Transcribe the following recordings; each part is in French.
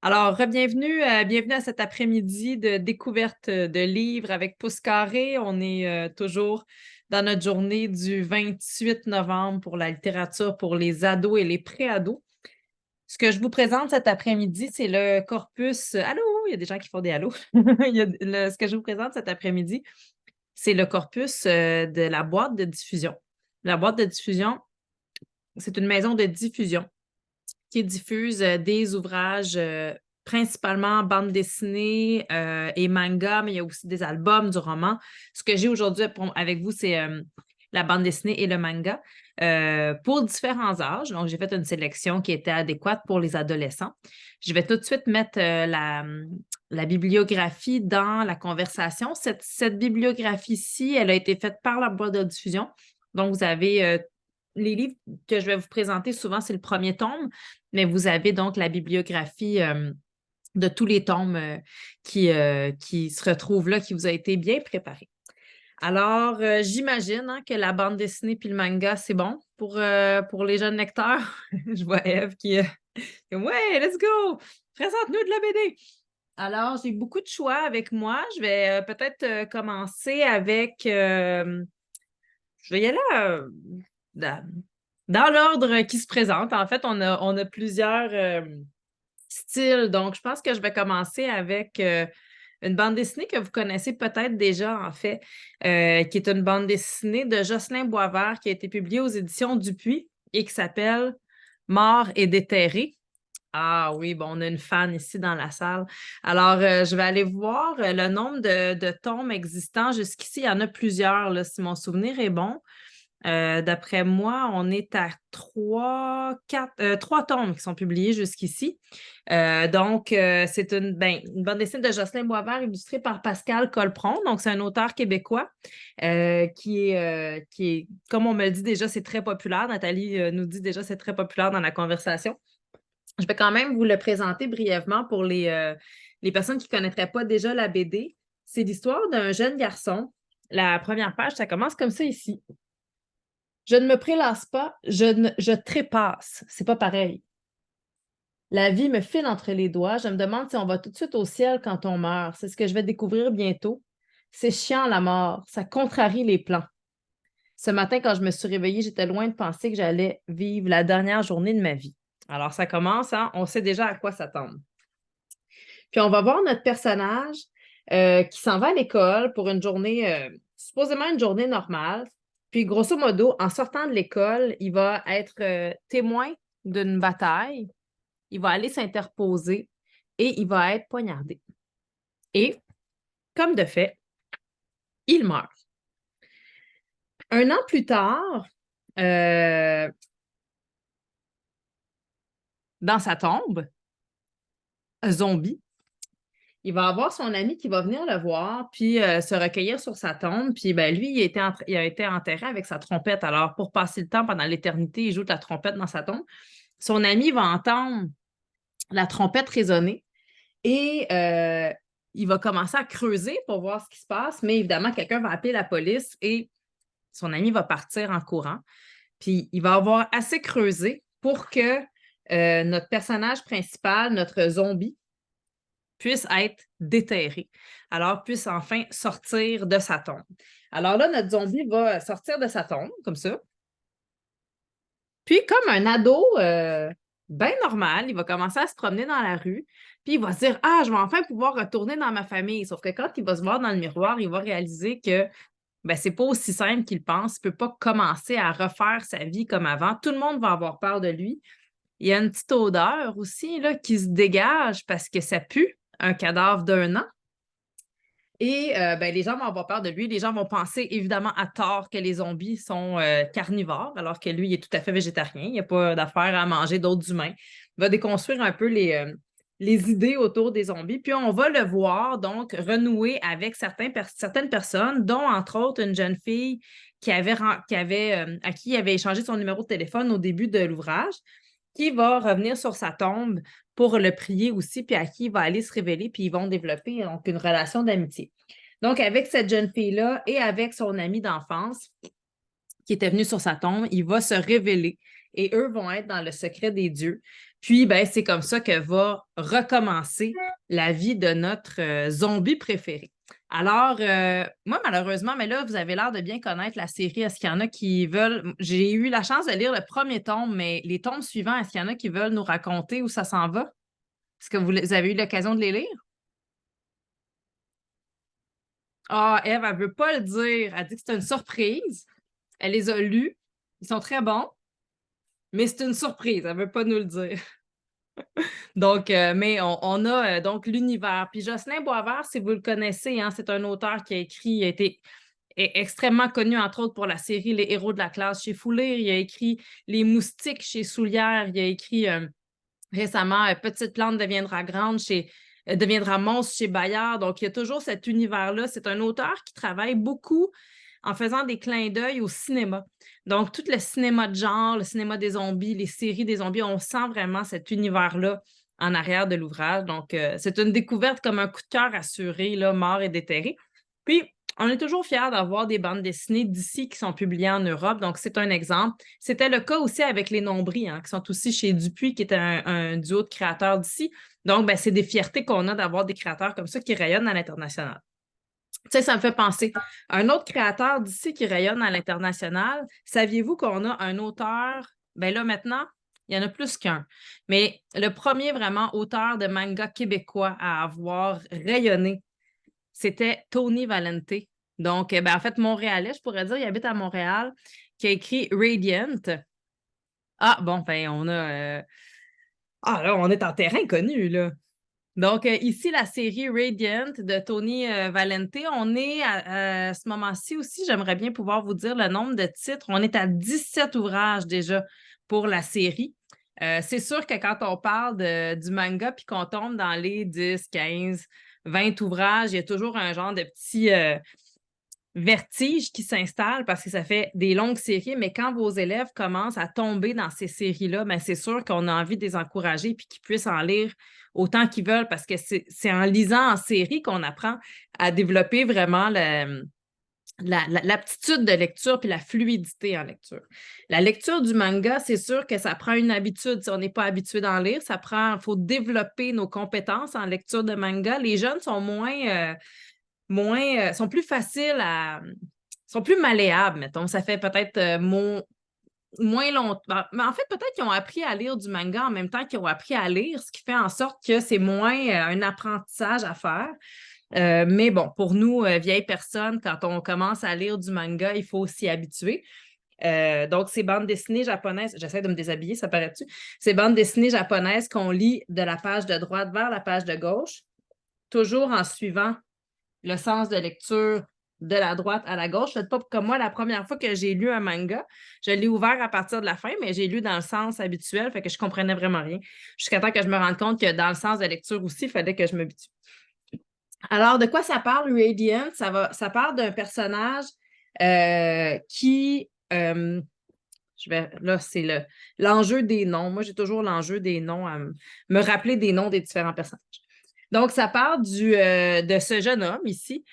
Alors, bienvenue à cet après-midi de découverte de livres avec Pouce Carré. On est toujours dans notre journée du 28 novembre pour la littérature pour les ados et les pré-ados. Ce que je vous présente cet après-midi, c'est le corpus. Allô, il y a des gens qui font des allô. Ce que je vous présente cet après-midi, c'est le corpus de la boîte de diffusion. La boîte de diffusion, c'est une maison de diffusion qui diffuse des ouvrages principalement bande dessinée et manga, mais il y a aussi des albums, du roman. Ce que j'ai aujourd'hui avec vous, c'est la bande dessinée et le manga pour différents âges. Donc, j'ai fait une sélection qui était adéquate pour les adolescents. Je vais tout de suite mettre la bibliographie dans la conversation. Cette bibliographie-ci, elle a été faite par la boîte de diffusion. Donc, vous avez les livres que je vais vous présenter, souvent, c'est le premier tome, mais vous avez donc la bibliographie de tous les tomes qui se retrouvent là, qui vous a été bien préparée. Alors, j'imagine que la bande dessinée puis le manga, c'est bon pour les jeunes lecteurs. Je vois Eve qui est comme ouais, let's go! Présente-nous de la BD! Alors, j'ai beaucoup de choix avec moi. Je vais peut-être commencer avec. Je vais y aller dans, dans l'ordre qui se présente. En fait, on a plusieurs styles. Donc, je pense que je vais commencer avec une bande dessinée que vous connaissez peut-être déjà, en fait, qui est une bande dessinée de Jocelyn Boisvert qui a été publiée aux éditions Dupuis et qui s'appelle Mort et déterré. Ah oui, bon, on a une fan ici dans la salle. Alors, je vais aller voir le nombre de tomes existants. Jusqu'ici, il y en a plusieurs, là, si mon souvenir est bon. D'après moi, on est à trois tomes qui sont publiés jusqu'ici. C'est une bande dessinée de Jocelyn Boisvert illustrée par Pascal Colpron. Donc, c'est un auteur québécois qui est, comme on me le dit déjà, c'est très populaire. Nathalie nous dit déjà c'est très populaire dans la conversation. Je vais quand même vous le présenter brièvement pour les personnes qui ne connaîtraient pas déjà la BD. C'est l'histoire d'un jeune garçon. La première page, ça commence comme ça ici. Je ne me prélasse pas, je trépasse. C'est pas pareil. La vie me file entre les doigts. Je me demande si on va tout de suite au ciel quand on meurt. C'est ce que je vais découvrir bientôt. C'est chiant la mort. Ça contrarie les plans. Ce matin, quand je me suis réveillée, j'étais loin de penser que j'allais vivre la dernière journée de ma vie. Alors, ça commence, hein? On sait déjà à quoi s'attendre. Puis, on va voir notre personnage qui s'en va à l'école pour une journée, supposément une journée normale. Puis, grosso modo, en sortant de l'école, il va être témoin d'une bataille. Il va aller s'interposer et il va être poignardé. Et, comme de fait, il meurt. Un an plus tard, dans sa tombe, zombie, il va avoir son ami qui va venir le voir, puis se recueillir sur sa tombe. Puis ben, lui, il a été enterré avec sa trompette. Alors, pour passer le temps pendant l'éternité, il joue de la trompette dans sa tombe. Son ami va entendre la trompette résonner et il va commencer à creuser pour voir ce qui se passe. Mais évidemment, quelqu'un va appeler la police et son ami va partir en courant. Puis il va avoir assez creusé pour que notre personnage principal, notre zombie, puisse être déterré, alors puisse enfin sortir de sa tombe. Alors là, notre zombie va sortir de sa tombe, comme ça. Puis, comme un ado bien normal, il va commencer à se promener dans la rue, puis il va se dire « Ah, je vais enfin pouvoir retourner dans ma famille. » Sauf que quand il va se voir dans le miroir, il va réaliser que ben, c'est pas aussi simple qu'il pense. Il ne peut pas commencer à refaire sa vie comme avant. Tout le monde va avoir peur de lui. Il y a une petite odeur aussi là, qui se dégage parce que ça pue un cadavre d'un an. Et ben, les gens vont avoir peur de lui. Les gens vont penser évidemment à tort que les zombies sont carnivores, alors que lui, il est tout à fait végétarien. Il n'y a pas d'affaire à manger d'autres humains. Il va déconstruire un peu les idées autour des zombies. Puis on va le voir donc renouer avec certaines personnes, dont entre autres une jeune fille à qui il avait échangé son numéro de téléphone au début de l'ouvrage, qui va revenir sur sa tombe pour le prier aussi, puis à qui il va aller se révéler, puis ils vont développer donc une relation d'amitié. Donc, avec cette jeune fille-là et avec son ami d'enfance qui était venu sur sa tombe, il va se révéler et eux vont être dans le secret des dieux. Puis, ben, c'est comme ça que va recommencer la vie de notre zombie préféré. Alors, moi, malheureusement, mais là, vous avez l'air de bien connaître la série. Est-ce qu'il y en a qui veulent... J'ai eu la chance de lire le premier tome, mais les tomes suivants, est-ce qu'il y en a qui veulent nous raconter où ça s'en va? Est-ce que vous avez eu l'occasion de les lire? Ah, Ève, elle veut pas le dire. Elle dit que c'est une surprise. Elle les a lus. Ils sont très bons, mais c'est une surprise. Elle veut pas nous le dire. Donc, mais on a donc l'univers. Puis Jocelyn Boisvert, si vous le connaissez, hein, c'est un auteur qui a écrit, il a été extrêmement connu, entre autres, pour la série Les héros de la classe chez Foulire. Il a écrit Les moustiques chez Soulière. Il a écrit récemment Petite plante deviendra grande deviendra monstre chez Bayard. Donc, il y a toujours cet univers-là. C'est un auteur qui travaille beaucoup en faisant des clins d'œil au cinéma. Donc, tout le cinéma de genre, le cinéma des zombies, les séries des zombies, on sent vraiment cet univers-là en arrière de l'ouvrage. Donc, c'est une découverte comme un coup de cœur assuré, là, mort et déterré. Puis, on est toujours fiers d'avoir des bandes dessinées d'ici qui sont publiées en Europe. Donc, c'est un exemple. C'était le cas aussi avec les Nombris, hein, qui sont aussi chez Dupuis, qui est un duo de créateurs d'ici. Donc, ben, c'est des fiertés qu'on a d'avoir des créateurs comme ça qui rayonnent à l'international. Tu sais, ça me fait penser. Un autre créateur d'ici qui rayonne à l'international, saviez-vous qu'on a un auteur, ben là maintenant, il y en a plus qu'un, mais le premier vraiment auteur de manga québécois à avoir rayonné, c'était Tony Valente. Donc, ben, en fait, Montréalais, je pourrais dire, il habite à Montréal, qui a écrit Radiant. Ah, bon, ben, Ah, là, on est en terrain connu, là. Donc, ici, la série Radiant de Tony Valente. On est à ce moment-ci aussi, j'aimerais bien pouvoir vous dire le nombre de titres. On est à 17 ouvrages déjà pour la série. C'est sûr que quand on parle du manga puis qu'on tombe dans les 10, 15, 20 ouvrages, il y a toujours un genre de petit vertige qui s'installe parce que ça fait des longues séries, mais quand vos élèves commencent à tomber dans ces séries-là, ben c'est sûr qu'on a envie de les encourager puis qu'ils puissent en lire autant qu'ils veulent parce que c'est en lisant en série qu'on apprend à développer vraiment l'aptitude de lecture puis la fluidité en lecture. La lecture du manga, c'est sûr que ça prend une habitude. Si on n'est pas habitué d'en lire, il faut développer nos compétences en lecture de manga. Les jeunes sont sont plus faciles sont plus malléables, mettons. Ça fait peut-être moins longtemps. Mais en fait, peut-être qu'ils ont appris à lire du manga en même temps qu'ils ont appris à lire, ce qui fait en sorte que c'est moins un apprentissage à faire. Mais bon, pour nous, vieilles personnes, quand on commence à lire du manga, il faut s'y habituer. Donc, ces bandes dessinées japonaises, j'essaie de me déshabiller, ça paraît-tu? Ces bandes dessinées japonaises qu'on lit de la page de droite vers la page de gauche, toujours en suivant le sens de lecture de la droite à la gauche. Faites pas comme moi, la première fois que j'ai lu un manga, je l'ai ouvert à partir de la fin, mais j'ai lu dans le sens habituel, fait que je comprenais vraiment rien. Jusqu'à temps que je me rende compte que dans le sens de lecture aussi, il fallait que je m'habitue. Alors, de quoi ça parle, Radiant? Ça parle d'un personnage qui... là, c'est l'enjeu des noms. Moi, j'ai toujours l'enjeu des noms, à me rappeler des noms des différents personnages. Donc, ça part de ce jeune homme ici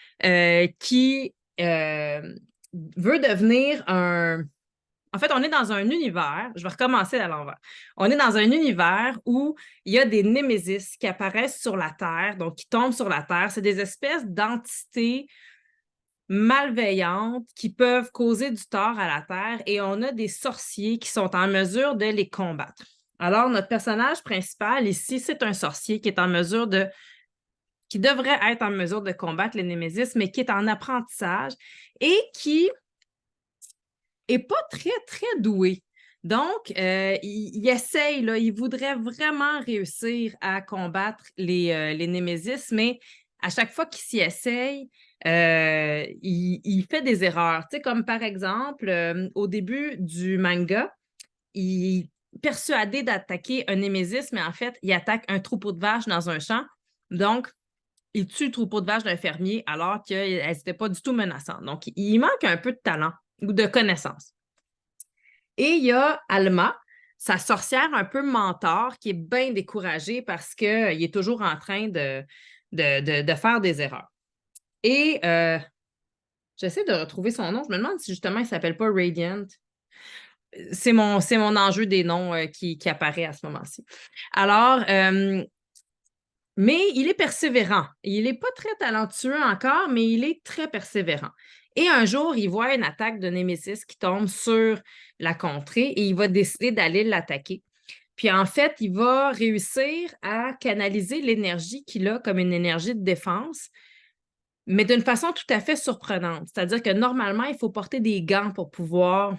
qui veut devenir un... En fait, on est dans un univers, je vais recommencer à l'envers. On est dans un univers où il y a des némésis qui apparaissent sur la Terre, donc qui tombent sur la Terre. C'est des espèces d'entités malveillantes qui peuvent causer du tort à la Terre et on a des sorciers qui sont en mesure de les combattre. Alors, notre personnage principal ici, c'est un sorcier qui devrait être en mesure de combattre les némésis, mais qui est en apprentissage et qui n'est pas très, très doué. Donc, il essaye, là, il voudrait vraiment réussir à combattre les némésis, mais à chaque fois qu'il s'y essaye, il fait des erreurs. Tu sais, comme par exemple, au début du manga, il est persuadé d'attaquer un némésis, mais en fait, il attaque un troupeau de vaches dans un champ. Donc, il tue le troupeau de vaches d'un fermier alors qu'elles n'étaient pas du tout menaçantes. Donc, il manque un peu de talent ou de connaissances. Et il y a Alma, sa sorcière un peu mentor, qui est bien découragée parce qu'il est toujours en train de faire des erreurs. Et j'essaie de retrouver son nom. Je me demande si justement il ne s'appelle pas Radiant. c'est mon enjeu des noms qui apparaît à ce moment-ci. Alors, mais il est persévérant. Il n'est pas très talentueux encore, mais il est très persévérant. Et un jour, il voit une attaque de Némésis qui tombe sur la contrée et il va décider d'aller l'attaquer. Puis en fait, il va réussir à canaliser l'énergie qu'il a comme une énergie de défense, mais d'une façon tout à fait surprenante. C'est-à-dire que normalement, il faut porter des gants pour pouvoir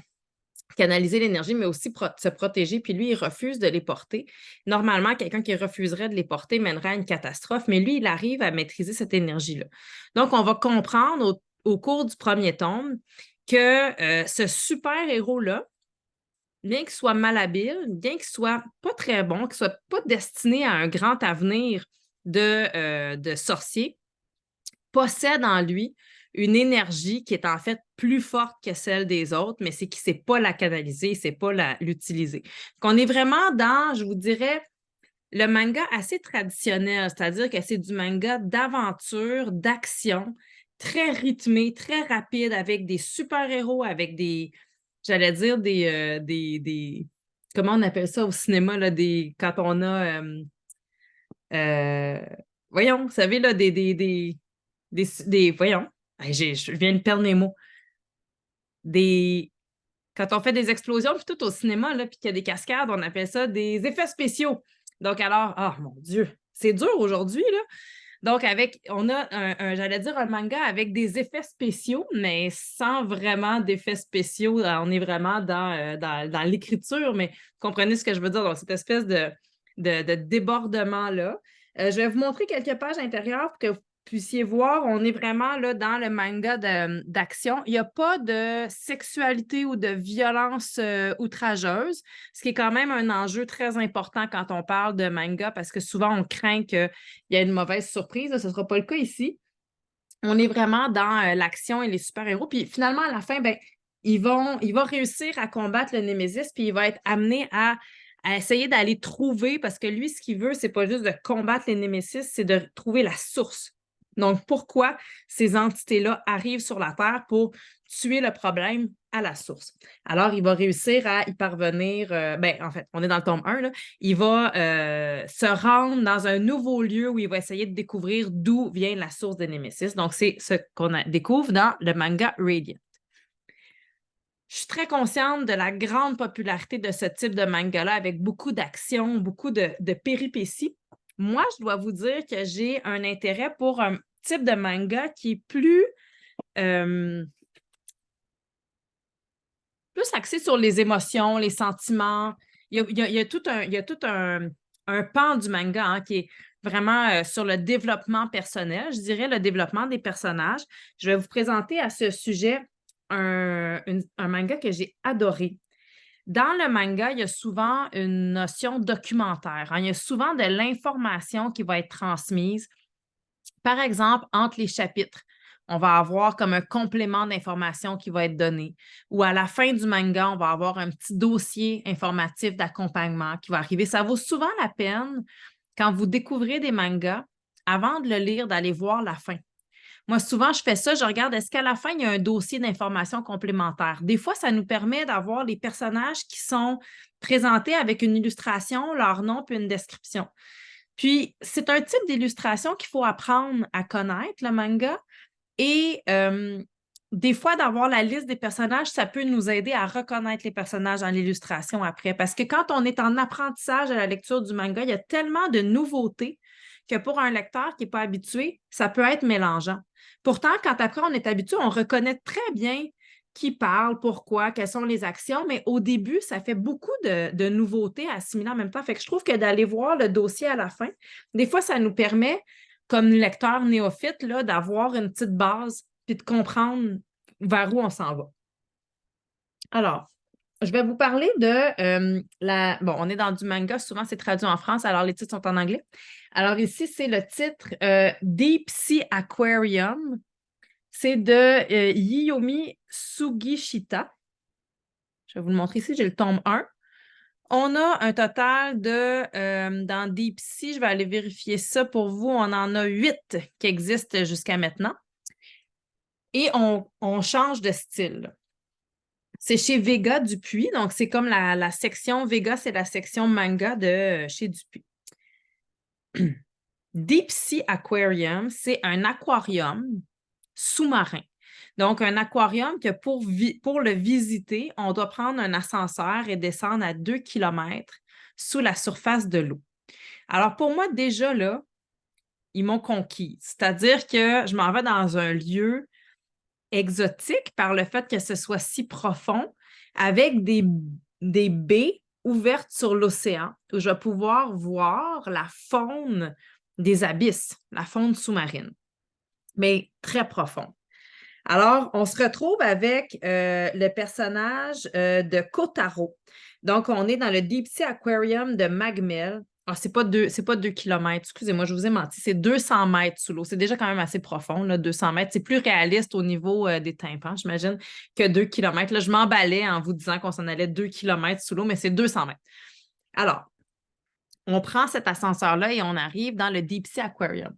canaliser l'énergie, mais aussi se protéger. Puis lui, il refuse de les porter. Normalement, quelqu'un qui refuserait de les porter mènerait à une catastrophe, mais lui, il arrive à maîtriser cette énergie-là. Donc, on va comprendre au cours du premier tome que ce super-héros-là, bien qu'il soit malhabile, bien qu'il soit pas très bon, qu'il soit pas destiné à un grand avenir de sorcier, possède en lui une énergie qui est en fait plus forte que celle des autres, mais c'est qu'il ne sait pas la canaliser, il ne sait pas l'utiliser. On est vraiment dans, je vous dirais, le manga assez traditionnel, c'est-à-dire que c'est du manga d'aventure, d'action, très rythmé, très rapide, avec des super-héros, avec des, j'allais dire, comment on appelle ça au cinéma, là, quand on a, euh, voyons, vous savez, là, voyons, je viens de perdre mes mots. Quand on fait des explosions, puis tout au cinéma, là, puis qu'il y a des cascades, on appelle ça des effets spéciaux. Donc alors, oh mon Dieu, c'est dur aujourd'hui, là. Donc, on a j'allais dire un manga avec des effets spéciaux, mais sans vraiment d'effets spéciaux. On est vraiment dans l'écriture, mais comprenez ce que je veux dire. Donc, cette espèce de débordement-là. Je vais vous montrer quelques pages intérieures pour que vous puissiez voir. On est vraiment là dans le manga d'action. Il n'y a pas de sexualité ou de violence outrageuse, ce qui est quand même un enjeu très important quand on parle de manga parce que souvent on craint qu'il y ait une mauvaise surprise. Là, ce ne sera pas le cas ici. On est vraiment dans l'action et les super-héros. Puis finalement, à la fin, ben, il va réussir à combattre le Némésis, puis il va être amené à essayer d'aller trouver, parce que lui, ce qu'il veut, c'est pas juste de combattre les Némésis, c'est de trouver la source. Donc, pourquoi ces entités-là arrivent sur la Terre pour tuer le problème à la source? Alors, il va réussir à y parvenir. En fait, on est dans le tome 1, là. Il va se rendre dans un nouveau lieu où il va essayer de découvrir d'où vient la source de Némésis. Donc, c'est ce qu'on découvre dans le manga Radiant. Je suis très consciente de la grande popularité de ce type de manga-là avec beaucoup d'action, beaucoup de péripéties. Moi, je dois vous dire que j'ai un intérêt pour un type de manga qui est euh, plus axé sur les émotions, les sentiments. Il y a tout un pan du manga hein, qui est vraiment sur le développement personnel, je dirais le développement des personnages. Je vais vous présenter à ce sujet un manga que j'ai adoré. Dans le manga, il y a souvent une notion documentaire. Hein. Il y a souvent de l'information qui va être transmise. Par exemple, entre les chapitres, on va avoir comme un complément d'information qui va être donné. Ou à la fin du manga, on va avoir un petit dossier informatif d'accompagnement qui va arriver. Ça vaut souvent la peine, quand vous découvrez des mangas, avant de le lire, d'aller voir la fin. Moi, souvent, je fais ça, je regarde, est-ce qu'à la fin, il y a un dossier d'information complémentaire? Des fois, ça nous permet d'avoir les personnages qui sont présentés avec une illustration, leur nom, puis une description. Puis, c'est un type d'illustration qu'il faut apprendre à connaître, le manga. Et des fois, d'avoir la liste des personnages, ça peut nous aider à reconnaître les personnages dans l'illustration après. Parce que quand on est en apprentissage à la lecture du manga, il y a tellement de nouveautés que pour un lecteur qui n'est pas habitué, ça peut être mélangeant. Pourtant, quand après on est habitué, on reconnaît très bien qui parle, pourquoi, quelles sont les actions, mais au début, ça fait beaucoup de nouveautés à assimiler en même temps. Fait que je trouve que d'aller voir le dossier à la fin, des fois, ça nous permet, comme lecteur néophyte, là, d'avoir une petite base puis de comprendre vers où on s'en va. Alors, je vais vous parler de Bon, on est dans du manga, souvent c'est traduit en France, alors les titres sont en anglais. Alors ici, c'est le titre Deep Sea Aquarium. C'est de Hiyomi Sugishita. Je vais vous le montrer ici, j'ai le tome 1. On a un total dans Deep Sea, je vais aller vérifier ça pour vous, on en a 8 qui existent jusqu'à maintenant. Et on change de style. C'est chez Vega Dupuis, donc c'est comme la section Vega, c'est la section manga de chez Dupuis. Deep Sea Aquarium, c'est un aquarium sous-marin. Donc, un aquarium que pour le visiter, on doit prendre un ascenseur et descendre à 2 km sous la surface de l'eau. Alors, pour moi, déjà là, ils m'ont conquise. C'est-à-dire que je m'en vais dans un lieu exotique par le fait que ce soit si profond, avec des baies ouvertes sur l'océan, où je vais pouvoir voir la faune des abysses, la faune sous-marine, mais très profonde. Alors, on se retrouve avec le personnage de Kotaro. Donc, on est dans le Deep Sea Aquarium de Magmel. Ah, c'est pas 2 kilomètres. Excusez-moi, je vous ai menti. C'est 200 mètres sous l'eau. C'est déjà quand même assez profond, là, 200 mètres. C'est plus réaliste au niveau des tympans, j'imagine, que 2 kilomètres. Là, je m'emballais en vous disant qu'on s'en allait 2 kilomètres sous l'eau, mais c'est 200 mètres. Alors, on prend cet ascenseur-là et on arrive dans le Deep Sea Aquarium.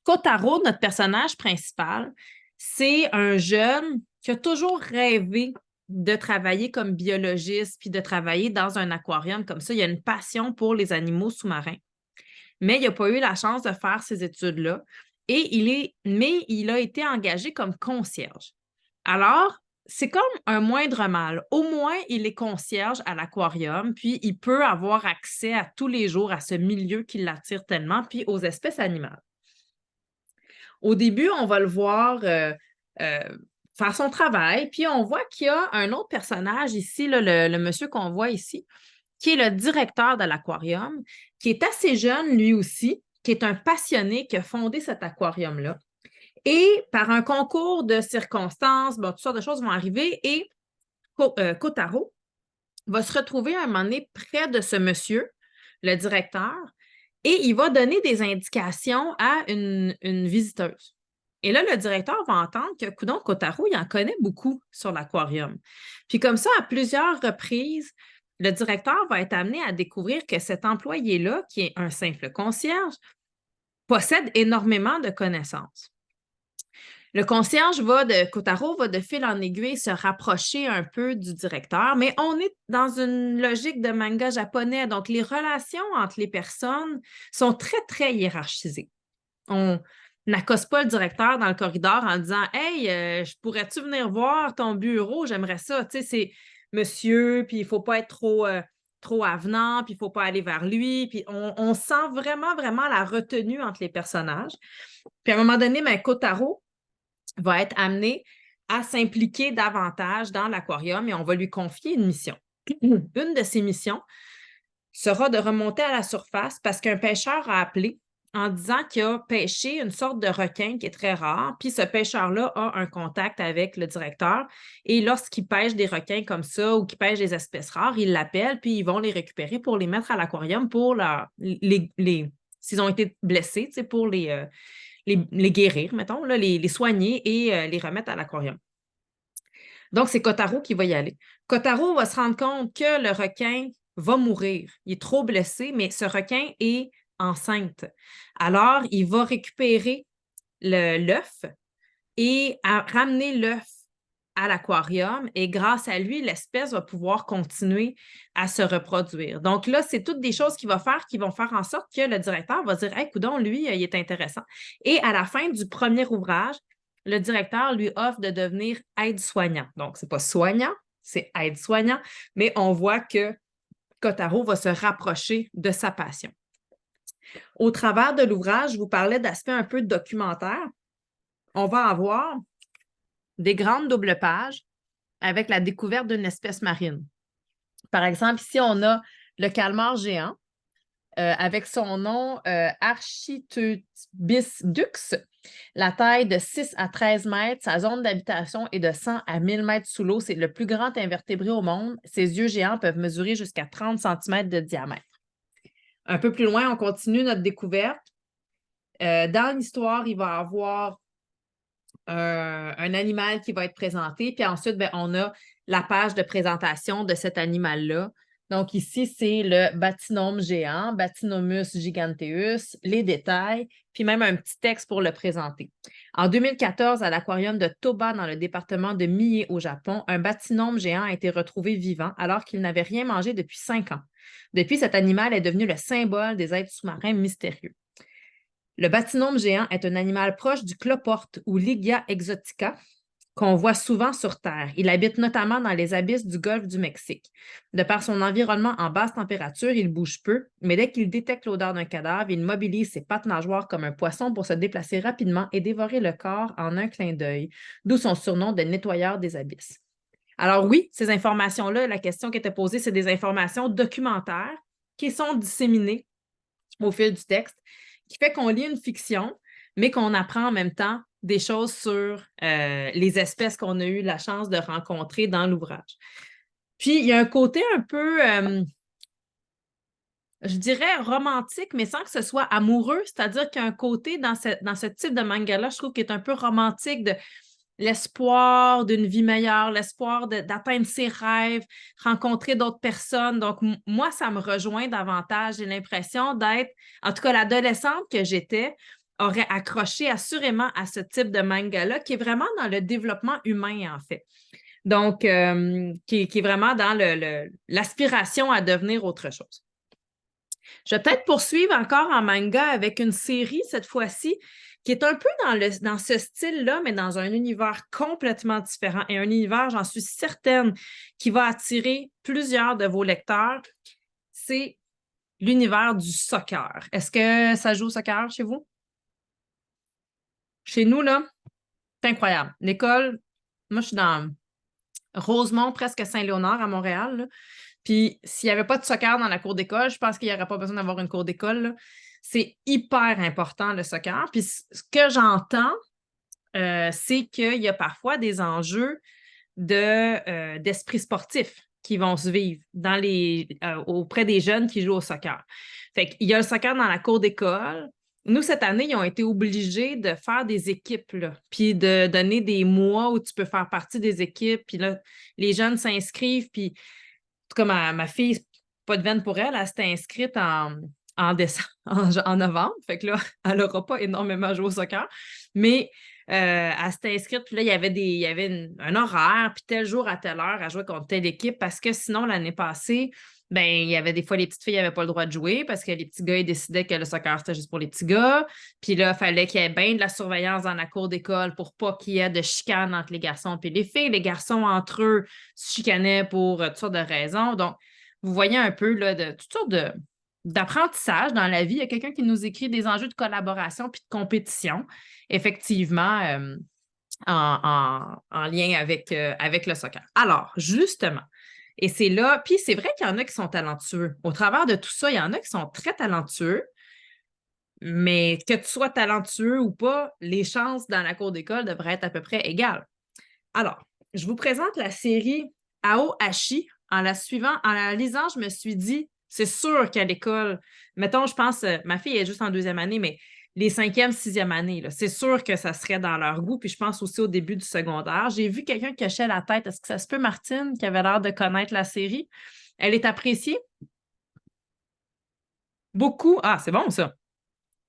Kotaro, notre personnage principal, c'est un jeune qui a toujours rêvé de travailler comme biologiste puis de travailler dans un aquarium comme ça. Il a une passion pour les animaux sous-marins, mais il n'a pas eu la chance de faire ces études-là mais il a été engagé comme concierge. Alors, c'est comme un moindre mal. Au moins, il est concierge à l'aquarium, puis il peut avoir accès à tous les jours à ce milieu qui l'attire tellement, puis aux espèces animales. Au début, on va le voir faire son travail, puis on voit qu'il y a un autre personnage ici, là, le monsieur qu'on voit ici, qui est le directeur de l'aquarium, qui est assez jeune lui aussi, qui est un passionné qui a fondé cet aquarium-là. Et par un concours de circonstances, bon, toutes sortes de choses vont arriver et Kotaro va se retrouver à un moment donné près de ce monsieur, le directeur, et il va donner des indications à une visiteuse. Et là, le directeur va entendre que coudonc Kotaro, il en connaît beaucoup sur l'aquarium. Puis comme ça, à plusieurs reprises, le directeur va être amené à découvrir que cet employé-là, qui est un simple concierge, possède énormément de connaissances. Le concierge Kotaro va de fil en aiguille se rapprocher un peu du directeur, mais on est dans une logique de manga japonais, donc les relations entre les personnes sont très, très hiérarchisées. On n'accoste pas le directeur dans le corridor en disant « Hey, pourrais-tu venir voir ton bureau? J'aimerais ça. » Tu sais, c'est monsieur, puis il ne faut pas être trop avenant, puis il ne faut pas aller vers lui. Puis on sent vraiment, vraiment la retenue entre les personnages. Puis à un moment donné, Kotaro va être amené à s'impliquer davantage dans l'aquarium et on va lui confier une mission. Une de ces missions sera de remonter à la surface parce qu'un pêcheur a appelé en disant qu'il a pêché une sorte de requin qui est très rare, puis ce pêcheur-là a un contact avec le directeur et lorsqu'il pêche des requins comme ça ou qu'il pêche des espèces rares, il l'appelle puis ils vont les récupérer pour les mettre à l'aquarium pour s'ils ont été blessés, pour les guérir, mettons, là, les soigner et les remettre à l'aquarium. Donc, c'est Kotaro qui va y aller. Kotaro va se rendre compte que le requin va mourir. Il est trop blessé, mais ce requin est enceinte. Alors, il va récupérer l'œuf et ramener l'œuf à l'aquarium et grâce à lui, l'espèce va pouvoir continuer à se reproduire. Donc là, c'est toutes des choses qui vont faire en sorte que le directeur va dire « Hey, coudonc, lui, il est intéressant. » Et à la fin du premier ouvrage, le directeur lui offre de devenir aide-soignant. Donc, ce n'est pas soignant, c'est aide-soignant, mais on voit que Kotaro va se rapprocher de sa passion. Au travers de l'ouvrage, je vous parlais d'aspects un peu documentaires. On va avoir des grandes doubles pages avec la découverte d'une espèce marine. Par exemple, ici, on a le calmar géant avec son nom Architeuthis dux, la taille de 6 à 13 mètres. Sa zone d'habitation est de 100 à 1000 mètres sous l'eau. C'est le plus grand invertébré au monde. Ses yeux géants peuvent mesurer jusqu'à 30 cm de diamètre. Un peu plus loin, on continue notre découverte. Dans l'histoire, il va y avoir un animal qui va être présenté, puis ensuite, on a la page de présentation de cet animal-là Donc ici, c'est le Batinome géant, Batinomus giganteus, les détails, puis même un petit texte pour le présenter. En 2014, à l'aquarium de Toba, dans le département de Mie au Japon, un Batinome géant a été retrouvé vivant alors qu'il n'avait rien mangé depuis 5 ans. Depuis, cet animal est devenu le symbole des êtres sous-marins mystérieux. Le Batinome géant est un animal proche du cloporte ou Ligia exotica, qu'on voit souvent sur Terre. Il habite notamment dans les abysses du golfe du Mexique. De par son environnement en basse température, il bouge peu, mais dès qu'il détecte l'odeur d'un cadavre, il mobilise ses pattes nageoires comme un poisson pour se déplacer rapidement et dévorer le corps en un clin d'œil, d'où son surnom de nettoyeur des abysses. Alors oui, ces informations-là, la question qui était posée, c'est des informations documentaires qui sont disséminées au fil du texte, qui fait qu'on lit une fiction, mais qu'on apprend en même temps des choses sur les espèces qu'on a eu la chance de rencontrer dans l'ouvrage. Puis, il y a un côté un peu, je dirais, romantique, mais sans que ce soit amoureux, c'est-à-dire qu'il y a un côté dans ce type de manga-là, je trouve qu'il est un peu romantique de l'espoir d'une vie meilleure, l'espoir d'atteindre ses rêves, rencontrer d'autres personnes. Donc, moi, ça me rejoint davantage. J'ai l'impression d'être, en tout cas, l'adolescente que j'étais aurait accroché assurément à ce type de manga-là, qui est vraiment dans le développement humain, en fait. Donc, qui est vraiment dans l'aspiration à devenir autre chose. Je vais peut-être poursuivre encore en manga avec une série cette fois-ci qui est un peu dans ce style-là, mais dans un univers complètement différent et un univers, j'en suis certaine, qui va attirer plusieurs de vos lecteurs. C'est l'univers du soccer. Est-ce que ça joue au soccer chez vous? Chez nous, là, c'est incroyable. L'école, moi, je suis dans Rosemont, presque Saint-Léonard à Montréal, là. Puis s'il n'y avait pas de soccer dans la cour d'école, je pense qu'il n'y aurait pas besoin d'avoir une cour d'école, là. C'est hyper important, le soccer. Puis ce que j'entends, c'est qu'il y a parfois des enjeux d'esprit sportif qui vont se vivre auprès des jeunes qui jouent au soccer. Fait qu'il y a le soccer dans la cour d'école. Nous, cette année, ils ont été obligés de faire des équipes, là, puis de donner des mois où tu peux faire partie des équipes. Puis là, les jeunes s'inscrivent, puis en tout cas, ma fille, pas de veine pour elle, elle s'était inscrite en décembre, en novembre. Fait que là, elle n'aura pas énormément joué au soccer. Mais elle s'était inscrite, puis là, il y avait un horaire, puis tel jour à telle heure, elle jouait contre telle équipe, parce que sinon, l'année passée, ben, il y avait des fois, les petites filles n'avaient pas le droit de jouer parce que les petits gars, ils décidaient que le soccer, c'était juste pour les petits gars. Puis là, il fallait qu'il y ait bien de la surveillance dans la cour d'école pour pas qu'il y ait de chicane entre les garçons et les filles. Les garçons, entre eux, se chicanaient pour toutes sortes de raisons. Donc, vous voyez un peu là, de toutes sortes d'apprentissage dans la vie. Il y a quelqu'un qui nous écrit des enjeux de collaboration puis de compétition, effectivement, en lien avec le soccer. Alors, justement, et c'est là, puis c'est vrai qu'il y en a qui sont talentueux. Au travers de tout ça, il y en a qui sont très talentueux, mais que tu sois talentueux ou pas, les chances dans la cour d'école devraient être à peu près égales. Alors, je vous présente la série Aohashi. En la lisant, je me suis dit, c'est sûr qu'à l'école, mettons, je pense, ma fille est juste en 2e année, mais les 5e, 6e années, c'est sûr que ça serait dans leur goût. Puis je pense aussi au début du secondaire. J'ai vu quelqu'un qui hochait la tête. Est-ce que ça se peut, Martine, qui avait l'air de connaître la série? Elle est appréciée? Beaucoup. Ah, c'est bon, ça.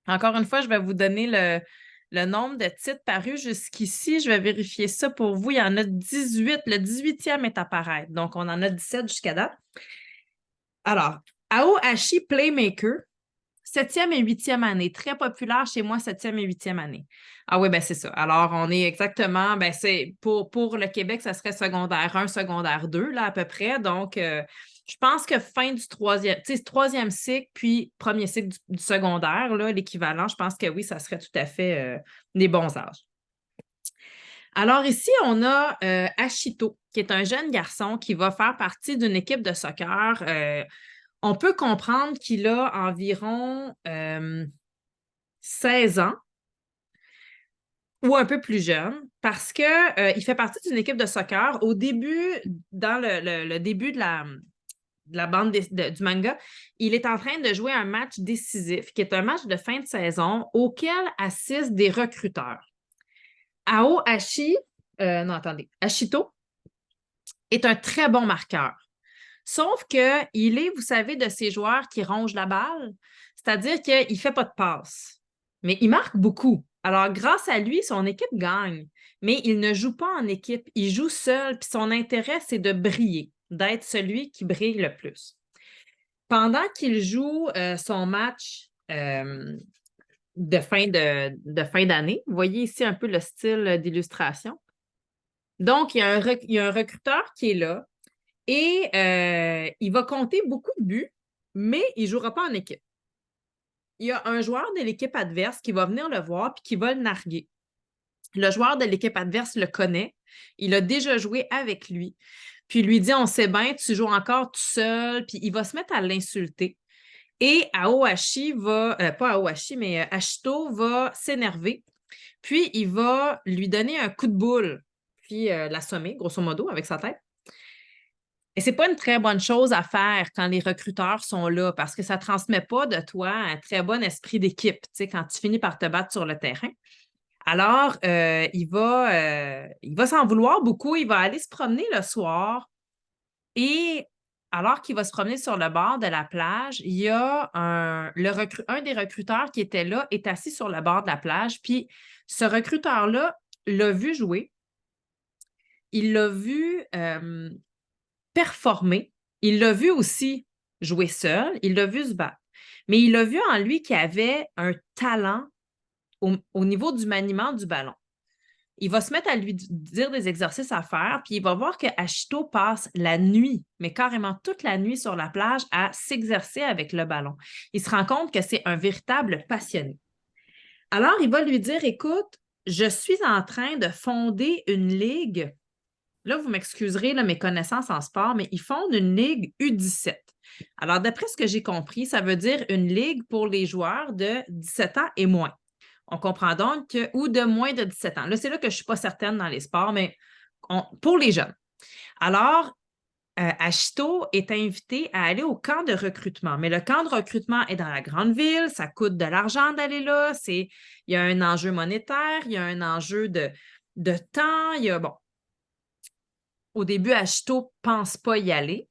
Encore une fois, je vais vous donner le nombre de titres parus jusqu'ici. Je vais vérifier ça pour vous. Il y en a 18. Le 18e est à paraître. Donc, on en a 17 jusqu'à date. Alors, Aohashi Playmaker, 7e et 8e année. Très populaire chez moi, 7e et 8e année. Ah oui, ben c'est ça. Alors, on est exactement, ben c'est pour le Québec, ça serait secondaire 1, secondaire 2, là, à peu près. Donc, je pense que fin du 3e cycle, puis premier cycle du secondaire, là, l'équivalent, je pense que oui, ça serait tout à fait des bons âges. Alors ici, on a Ashito, qui est un jeune garçon qui va faire partie d'une équipe de soccer. On peut comprendre qu'il a environ 16 ans ou un peu plus jeune parce qu'il fait partie d'une équipe de soccer. Au début, dans le début de la bande du manga, il est en train de jouer un match décisif, qui est un match de fin de saison auquel assistent des recruteurs. Ashito est un très bon marqueur. Sauf qu'il est, vous savez, de ces joueurs qui rongent la balle, c'est-à-dire qu'il ne fait pas de passe, mais il marque beaucoup. Alors, grâce à lui, son équipe gagne, mais il ne joue pas en équipe, il joue seul, puis son intérêt, c'est de briller, d'être celui qui brille le plus. Pendant qu'il joue son match de fin d'année, vous voyez ici un peu le style d'illustration. Donc, il y a un recruteur qui est là et il va compter beaucoup de buts, mais il ne jouera pas en équipe. Il y a un joueur de l'équipe adverse qui va venir le voir et qui va le narguer. Le joueur de l'équipe adverse le connaît. Il a déjà joué avec lui. Puis il lui dit, on sait bien, tu joues encore tout seul. Puis il va se mettre à l'insulter. Et Aohashi va, pas Aohashi, mais Ashito va s'énerver. Puis il va lui donner un coup de boule, puis l'assommer, grosso modo, avec sa tête. Et c'est pas une très bonne chose à faire quand les recruteurs sont là parce que ça ne transmet pas de toi un très bon esprit d'équipe, tu sais, quand tu finis par te battre sur le terrain. Alors, il va s'en vouloir beaucoup. Il va aller se promener le soir et alors qu'il va se promener sur le bord de la plage, il y a un des recruteurs qui était là est assis sur le bord de la plage. Puis ce recruteur-là l'a vu jouer. Il l'a vu performer. Il l'a vu aussi jouer seul. Il l'a vu se battre. Mais il a vu en lui qu'il avait un talent au niveau du maniement du ballon. Il va se mettre à lui dire des exercices à faire, puis il va voir que Ashito passe la nuit, mais carrément toute la nuit sur la plage à s'exercer avec le ballon. Il se rend compte que c'est un véritable passionné. Alors, il va lui dire, écoute, je suis en train de fonder une ligue. Là, vous m'excuserez, là, mes connaissances en sport, mais ils fondent une ligue U17. Alors, d'après ce que j'ai compris, ça veut dire une ligue pour les joueurs de 17 ans et moins. On comprend donc que, ou de moins de 17 ans. Là, c'est là que je ne suis pas certaine dans les sports, mais pour les jeunes. Alors, Ashito est invité à aller au camp de recrutement. Mais le camp de recrutement est dans la grande ville, ça coûte de l'argent d'aller là, il y a un enjeu monétaire, il y a un enjeu de temps, bon. Au début, Ashito ne pense pas y aller,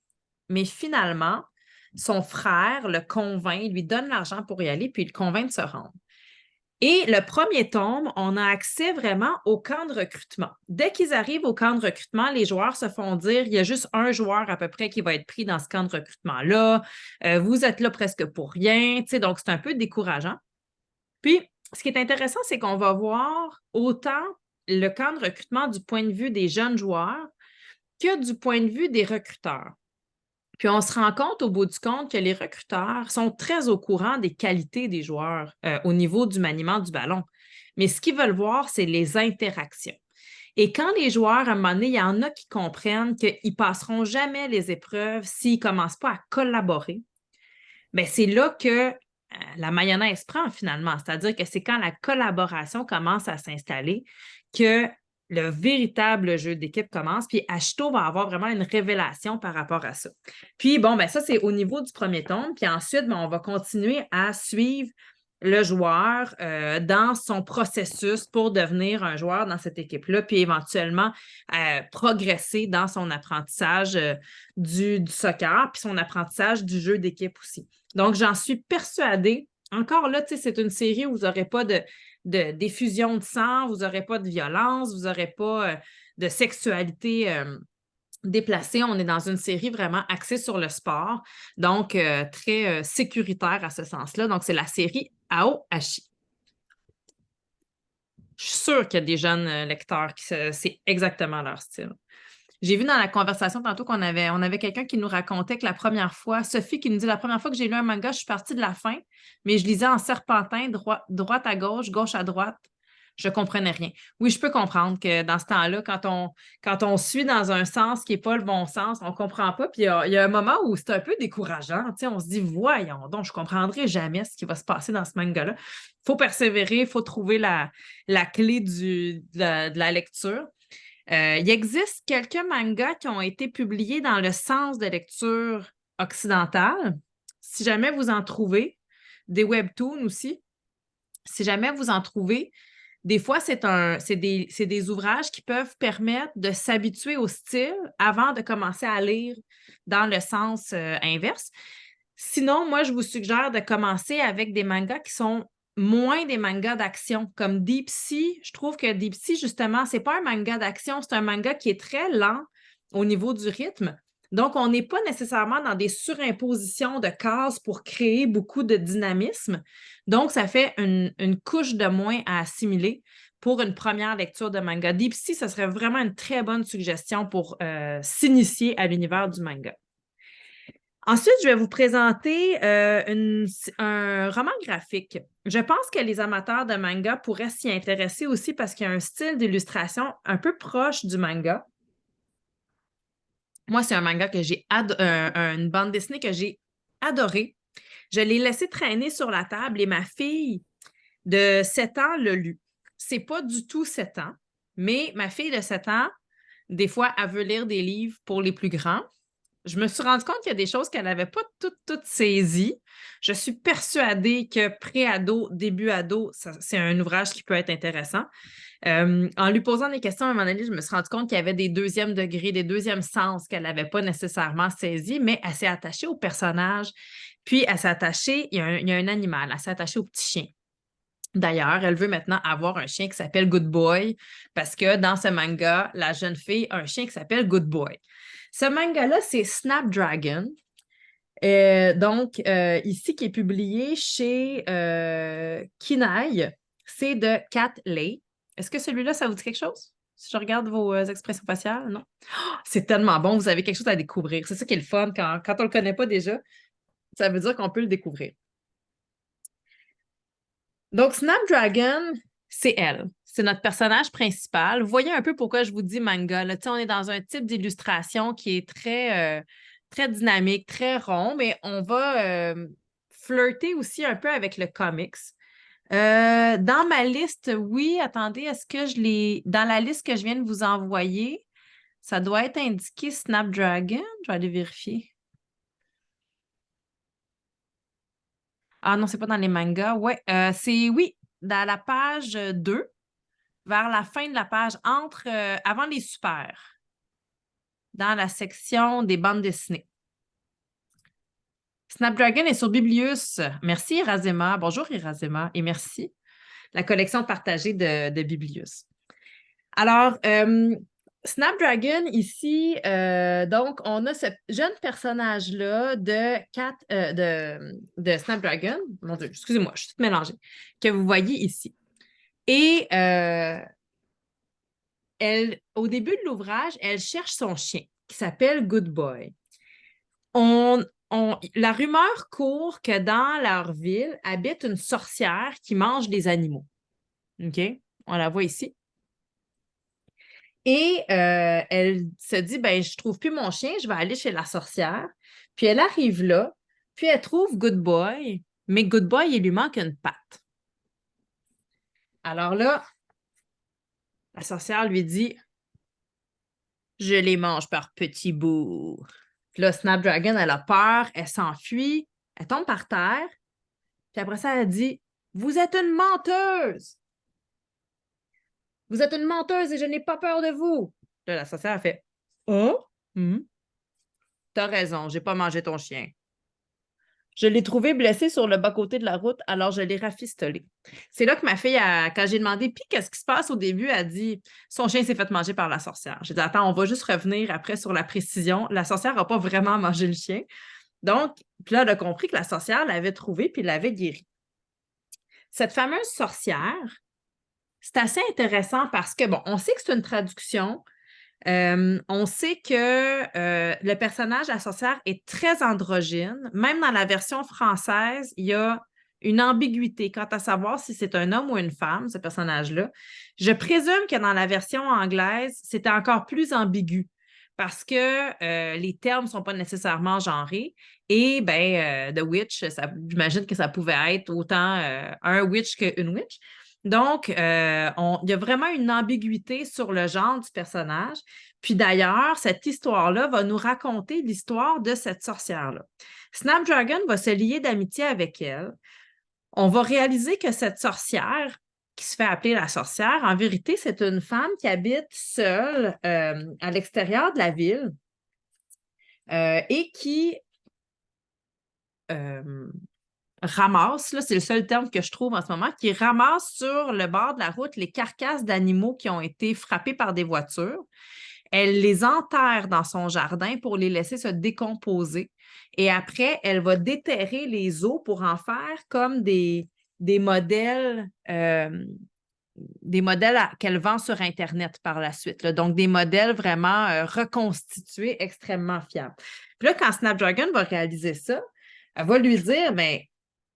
mais finalement, son frère le convainc, lui donne l'argent pour y aller, puis il le convainc de se rendre. Et le premier tome, on a accès vraiment au camp de recrutement. Dès qu'ils arrivent au camp de recrutement, les joueurs se font dire il y a juste un joueur à peu près qui va être pris dans ce camp de recrutement-là. Vous êtes là presque pour rien. Donc, c'est un peu décourageant. Puis, ce qui est intéressant, c'est qu'on va voir autant le camp de recrutement du point de vue des jeunes joueurs que du point de vue des recruteurs. Puis on se rend compte au bout du compte que les recruteurs sont très au courant des qualités des joueurs au niveau du maniement du ballon. Mais ce qu'ils veulent voir, c'est les interactions. Et quand les joueurs, à un moment donné, il y en a qui comprennent qu'ils ne passeront jamais les épreuves s'ils ne commencent pas à collaborer, bien, c'est là que la mayonnaise prend finalement. C'est-à-dire que c'est quand la collaboration commence à s'installer que le véritable jeu d'équipe commence, puis Ashito va avoir vraiment une révélation par rapport à ça. Puis, bon, ben ça, c'est au niveau du premier tome. Puis ensuite, ben, on va continuer à suivre le joueur dans son processus pour devenir un joueur dans cette équipe-là, puis éventuellement progresser dans son apprentissage du soccer, puis son apprentissage du jeu d'équipe aussi. Donc, j'en suis persuadée. Encore là, c'est une série où vous n'aurez pas d'effusion de sang, vous n'aurez pas de violence, vous n'aurez pas de sexualité déplacée. On est dans une série vraiment axée sur le sport, donc très sécuritaire à ce sens-là. Donc, c'est la série Aohashi. Je suis sûre qu'il y a des jeunes lecteurs qui c'est exactement leur style. J'ai vu dans la conversation tantôt on avait quelqu'un qui nous racontait que la première fois, Sophie qui nous dit la première fois que j'ai lu un manga, je suis partie de la fin, mais je lisais en serpentin, droite à gauche, gauche à droite. Je ne comprenais rien. Oui, je peux comprendre que dans ce temps-là, quand on suit dans un sens qui n'est pas le bon sens, on ne comprend pas. Puis il y a un moment où c'est un peu décourageant. On se dit, voyons donc, je ne comprendrai jamais ce qui va se passer dans ce manga-là. Il faut persévérer, il faut trouver la clé de la lecture. Il existe quelques mangas qui ont été publiés dans le sens de lecture occidentale. Si jamais vous en trouvez, des webtoons aussi, si jamais vous en trouvez, Des fois, c'est des ouvrages qui peuvent permettre de s'habituer au style avant de commencer à lire dans le sens inverse. Sinon, moi, je vous suggère de commencer avec des mangas qui sont moins des mangas d'action, comme Deep Sea. Je trouve que Deep Sea, justement, c'est pas un manga d'action, c'est un manga qui est très lent au niveau du rythme. Donc, on n'est pas nécessairement dans des surimpositions de cases pour créer beaucoup de dynamisme. Donc, ça fait une couche de moins à assimiler pour une première lecture de manga. Deep Sea, ce serait vraiment une très bonne suggestion pour s'initier à l'univers du manga. Ensuite, je vais vous présenter un roman graphique. Je pense que les amateurs de manga pourraient s'y intéresser aussi parce qu'il y a un style d'illustration un peu proche du manga. Moi, c'est un manga que j'ai une bande dessinée que j'ai adorée. Je l'ai laissé traîner sur la table et ma fille de 7 ans l'a lu. C'est pas du tout 7 ans, mais ma fille de 7 ans, des fois, elle veut lire des livres pour les plus grands. Je me suis rendu compte qu'il y a des choses qu'elle n'avait pas toutes saisies. Je suis persuadée que pré-ado, début ado, c'est un ouvrage qui peut être intéressant. En lui posant des questions à un moment donné, je me suis rendu compte qu'il y avait des deuxièmes degrés, des deuxièmes sens qu'elle n'avait pas nécessairement saisis, mais elle s'est attachée au personnage. Puis elle s'est attachée, il y a un animal, elle s'est attachée au petit chien. D'ailleurs, elle veut maintenant avoir un chien qui s'appelle Good Boy parce que dans ce manga, la jeune fille a un chien qui s'appelle Good Boy. Ce manga-là, c'est Snapdragon. Donc, ici, qui est publié chez Kinaï, c'est de Kat Lei. Est-ce que celui-là, ça vous dit quelque chose? Si je regarde vos expressions faciales, non? Oh, c'est tellement bon, vous avez quelque chose à découvrir. C'est ça qui est le fun quand on ne le connaît pas déjà, ça veut dire qu'on peut le découvrir. Donc, Snapdragon, c'est elle. C'est notre personnage principal. Vous voyez un peu pourquoi je vous dis manga. Là. On est dans un type d'illustration qui est très dynamique, très rond, mais on va flirter aussi un peu avec le comics. Dans ma liste, oui, attendez, est-ce que je l'ai. Dans la liste que je viens de vous envoyer, ça doit être indiqué Snapdragon. Je vais aller vérifier. Ah non, c'est pas dans les mangas. Ouais, c'est oui, dans la page 2, vers la fin de la page, avant les super, dans la section des bandes dessinées. Snapdragon est sur Biblius. Merci, Irazema. Bonjour, Irazema, et merci. La collection partagée de Biblius. Alors, Snapdragon, ici, donc, on a ce jeune personnage-là de Snapdragon. Mon Dieu, excusez-moi, je suis toute mélangée, que vous voyez ici. Et au début de l'ouvrage, elle cherche son chien qui s'appelle Good Boy. La rumeur court que dans leur ville habite une sorcière qui mange des animaux. OK? On la voit ici. Et elle se dit, ben, je trouve plus mon chien, je vais aller chez la sorcière. Puis elle arrive là, puis elle trouve Good Boy, mais Good Boy, il lui manque une patte. Alors là, la sorcière lui dit, je les mange par petits bouts. Puis là, Snapdragon, elle a peur, elle s'enfuit, elle tombe par terre. Puis après ça, elle dit, vous êtes une menteuse! Vous êtes une menteuse et je n'ai pas peur de vous. Là, la sorcière a fait, oh, t'as raison, j'ai pas mangé ton chien. Je l'ai trouvé blessé sur le bas-côté de la route, alors je l'ai rafistolé. C'est là que ma fille, quand j'ai demandé, puis qu'est-ce qui se passe au début, elle a dit, son chien s'est fait manger par la sorcière. J'ai dit, attends, on va juste revenir après sur la précision. La sorcière n'a pas vraiment mangé le chien. Donc, puis là, elle a compris que la sorcière l'avait trouvé puis l'avait guéri. Cette fameuse sorcière, c'est assez intéressant parce que, bon, on sait que c'est une traduction. On sait que le personnage, la sorcière, est très androgyne. Même dans la version française, il y a une ambiguïté quant à savoir si c'est un homme ou une femme, ce personnage-là. Je présume que dans la version anglaise, c'était encore plus ambigu parce que les termes ne sont pas nécessairement genrés. Et ben, The Witch, j'imagine que ça pouvait être autant un witch qu'une witch. Donc, il y a vraiment une ambiguïté sur le genre du personnage. Puis d'ailleurs, cette histoire-là va nous raconter l'histoire de cette sorcière-là. Snapdragon va se lier d'amitié avec elle. On va réaliser que cette sorcière qui se fait appeler la sorcière. En vérité, c'est une femme qui habite seule à l'extérieur de la ville et qui ramasse, là, c'est le seul terme que je trouve en ce moment, qui ramasse sur le bord de la route les carcasses d'animaux qui ont été frappés par des voitures. Elle les enterre dans son jardin pour les laisser se décomposer. Et après, elle va déterrer les os pour en faire comme des modèles, qu'elle vend sur Internet par la suite, là. Donc, des modèles vraiment reconstitués, extrêmement fiables. Puis là, quand Snapdragon va réaliser ça, elle va lui dire, mais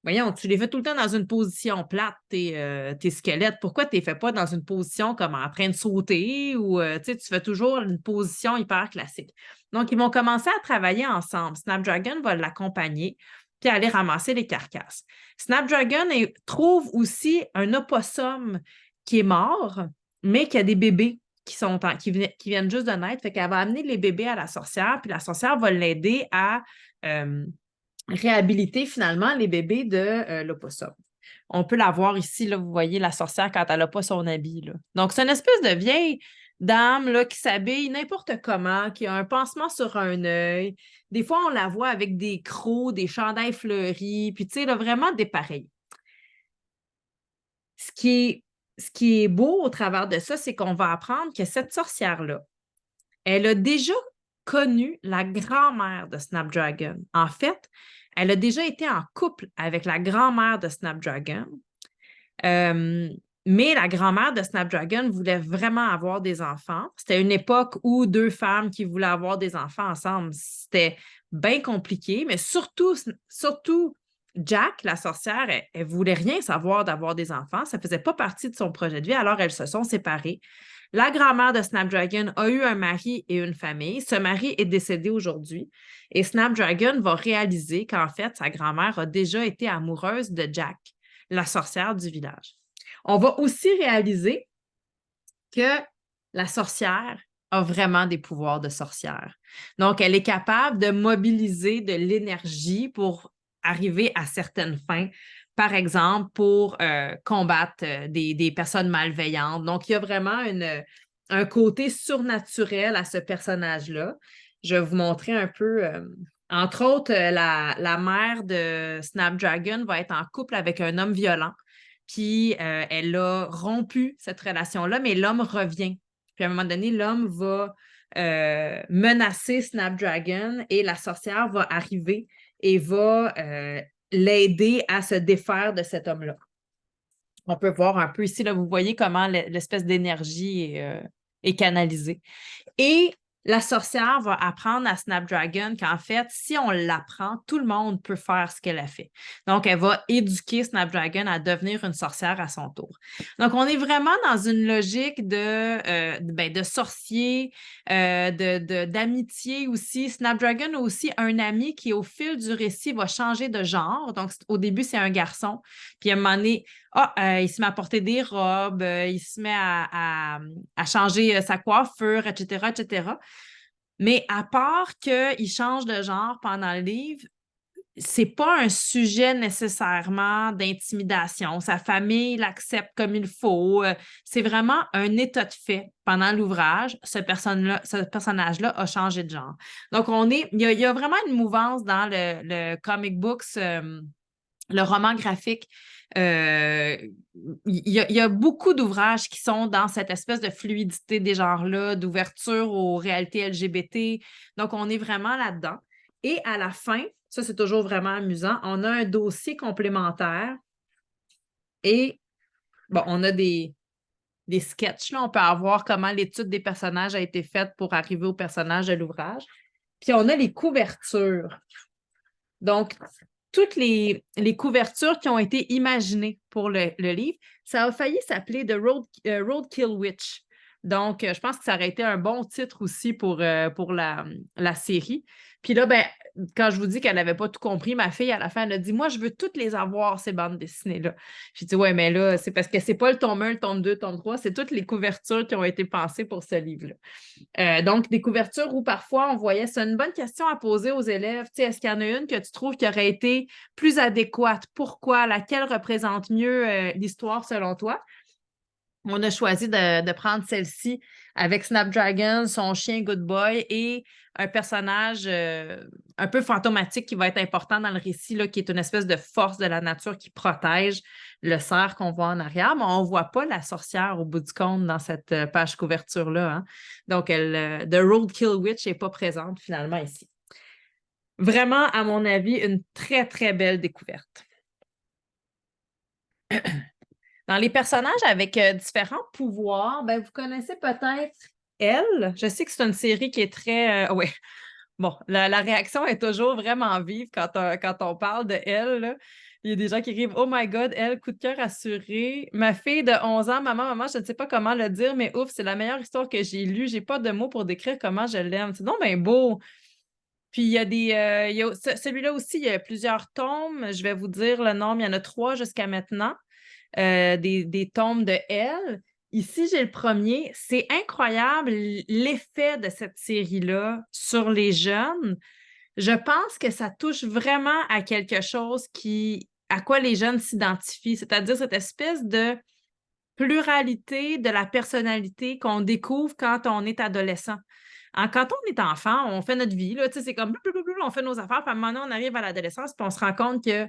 voyons, tu les fais tout le temps dans une position plate, tes squelettes. Pourquoi tu ne les fais pas dans une position comme en train de sauter ou tu fais toujours une position hyper classique? Donc, ils vont commencer à travailler ensemble. Snapdragon va l'accompagner puis aller ramasser les carcasses. Snapdragon trouve aussi un opossum qui est mort, mais qui a des bébés qui viennent juste de naître. Fait qu'elle va amener les bébés à la sorcière, puis la sorcière va l'aider à réhabiliter finalement les bébés de l'opossum. On peut la voir ici, là, vous voyez la sorcière quand elle n'a pas son habit, là. Donc, c'est une espèce de vieille dame là, qui s'habille n'importe comment, qui a un pansement sur un œil. Des fois, on la voit avec des crocs, des chandails fleuris, puis tu sais, là, vraiment dépareillée. Ce qui est beau au travers de ça, c'est qu'on va apprendre que cette sorcière-là, elle a déjà connu la grand-mère de Snapdragon. En fait, elle a déjà été en couple avec la grand-mère de Snapdragon. Mais la grand-mère de Snapdragon voulait vraiment avoir des enfants. C'était une époque où deux femmes qui voulaient avoir des enfants ensemble, c'était bien compliqué, mais surtout Jack, la sorcière, elle voulait rien savoir d'avoir des enfants. Ça ne faisait pas partie de son projet de vie, alors elles se sont séparées. La grand-mère de Snapdragon a eu un mari et une famille. Ce mari est décédé aujourd'hui. Et Snapdragon va réaliser qu'en fait, sa grand-mère a déjà été amoureuse de Jack, la sorcière du village. On va aussi réaliser que la sorcière a vraiment des pouvoirs de sorcière. Donc, elle est capable de mobiliser de l'énergie pour arriver à certaines fins. Par exemple, pour combattre des personnes malveillantes. Donc, il y a vraiment un côté surnaturel à ce personnage-là. Je vais vous montrer un peu. Entre autres, la mère de Snapdragon va être en couple avec un homme violent. Puis, elle a rompu cette relation-là, mais l'homme revient. Puis, à un moment donné, l'homme va menacer Snapdragon et la sorcière va arriver et va l'aider à se défaire de cet homme-là. On peut voir un peu ici, là, vous voyez comment l'espèce d'énergie est canalisée. Et la sorcière va apprendre à Snapdragon qu'en fait, si on l'apprend, tout le monde peut faire ce qu'elle a fait. Donc, elle va éduquer Snapdragon à devenir une sorcière à son tour. Donc, on est vraiment dans une logique de sorcier, d'amitié aussi. Snapdragon a aussi un ami qui, au fil du récit, va changer de genre. Donc, au début, c'est un garçon. Puis, à un moment donné, il se met à porter des robes, il se met à changer sa coiffure, etc., etc. Mais à part qu'il change de genre pendant le livre, c'est pas un sujet nécessairement d'intimidation. Sa famille l'accepte comme il faut. C'est vraiment un état de fait. Pendant l'ouvrage, ce personnage-là a changé de genre. Donc, il y a vraiment une mouvance dans le comic books, le roman graphique. Il y a beaucoup d'ouvrages qui sont dans cette espèce de fluidité des genres-là, d'ouverture aux réalités LGBT. Donc, on est vraiment là-dedans. Et à la fin, ça, c'est toujours vraiment amusant, on a un dossier complémentaire et, bon, on a des sketchs, là. On peut avoir comment l'étude des personnages a été faite pour arriver au personnage de l'ouvrage. Puis, on a les couvertures. Donc, toutes les couvertures qui ont été imaginées pour le livre, ça a failli s'appeler The Roadkill Witch. Donc, je pense que ça aurait été un bon titre aussi pour la série. Puis là, ben, quand je vous dis qu'elle n'avait pas tout compris, ma fille, à la fin, elle a dit « Moi, je veux toutes les avoir, ces bandes dessinées-là. » J'ai dit « Ouais, mais là, c'est parce que c'est pas le tome 1, le tome 2, le tome 3, c'est toutes les couvertures qui ont été pensées pour ce livre-là. » Donc, des couvertures où parfois on voyait, c'est une bonne question à poser aux élèves. Tu sais, est-ce qu'il y en a une que tu trouves qui aurait été plus adéquate? Pourquoi? Laquelle représente mieux l'histoire selon toi? On a choisi de prendre celle-ci avec Snapdragon, son chien Good Boy et un personnage un peu fantomatique qui va être important dans le récit, là, qui est une espèce de force de la nature qui protège le cerf qu'on voit en arrière, mais on ne voit pas la sorcière au bout du compte dans cette page couverture-là, hein. Donc, The Roadkill Witch n'est pas présente finalement ici. Vraiment, à mon avis, une très, très belle découverte. Dans les personnages avec différents pouvoirs, ben, vous connaissez peut-être Elle. Je sais que c'est une série qui est très... ouais. Bon, la réaction est toujours vraiment vive quand on parle de Elle, là. Il y a des gens qui écrivent Oh my God, Elle, coup de cœur assuré. Ma fille de 11 ans, maman, je ne sais pas comment le dire, mais ouf, c'est la meilleure histoire que j'ai lue. J'ai pas de mots pour décrire comment je l'aime. C'est donc bien beau. Puis il y a celui-là aussi, il y a plusieurs tomes. Je vais vous dire le nombre. Il y en a 3 jusqu'à maintenant. Des tomes de Elle. Ici, j'ai le premier. C'est incroyable l'effet de cette série-là sur les jeunes. Je pense que ça touche vraiment à quelque chose à quoi les jeunes s'identifient, c'est-à-dire cette espèce de pluralité de la personnalité qu'on découvre quand on est adolescent. Quand on est enfant, on fait notre vie, là, c'est comme on fait nos affaires, puis à un moment donné, on arrive à l'adolescence, puis on se rend compte que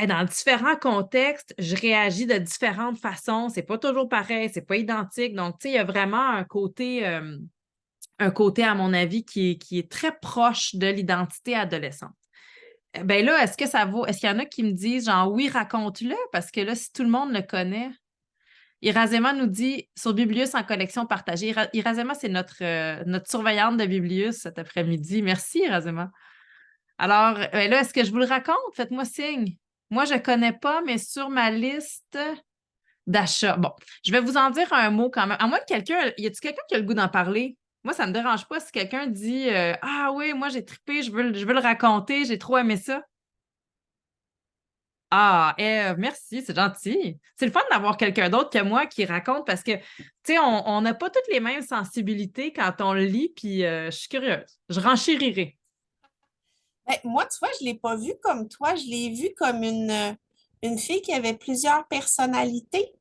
dans différents contextes, je réagis de différentes façons. C'est pas toujours pareil, c'est pas identique. Donc, il y a vraiment un côté, à mon avis, qui est très proche de l'identité adolescente. Ben là, est-ce que ça vaut? Est-ce qu'il y en a qui me disent genre oui, raconte-le? Parce que là, si tout le monde le connaît. Irasema nous dit sur Biblius en collection partagée. Irasema, c'est notre surveillante de Biblius cet après-midi. Merci, Irasema. Alors, ben là, est-ce que je vous le raconte? Faites-moi signe. Moi, je ne connais pas, mais sur ma liste d'achat. Bon, je vais vous en dire un mot quand même. À moins que y a-t-il quelqu'un qui a le goût d'en parler? Moi, ça ne me dérange pas si quelqu'un dit Ah oui, moi j'ai trippé, je veux le raconter, j'ai trop aimé ça. Ah, Ève, merci, c'est gentil. C'est le fun d'avoir quelqu'un d'autre que moi qui raconte parce que, tu sais, on n'a pas toutes les mêmes sensibilités quand on le lit, puis je suis curieuse. Je renchérirai. Ben, moi, tu vois, je ne l'ai pas vue comme toi. Je l'ai vue comme une fille qui avait plusieurs personnalités.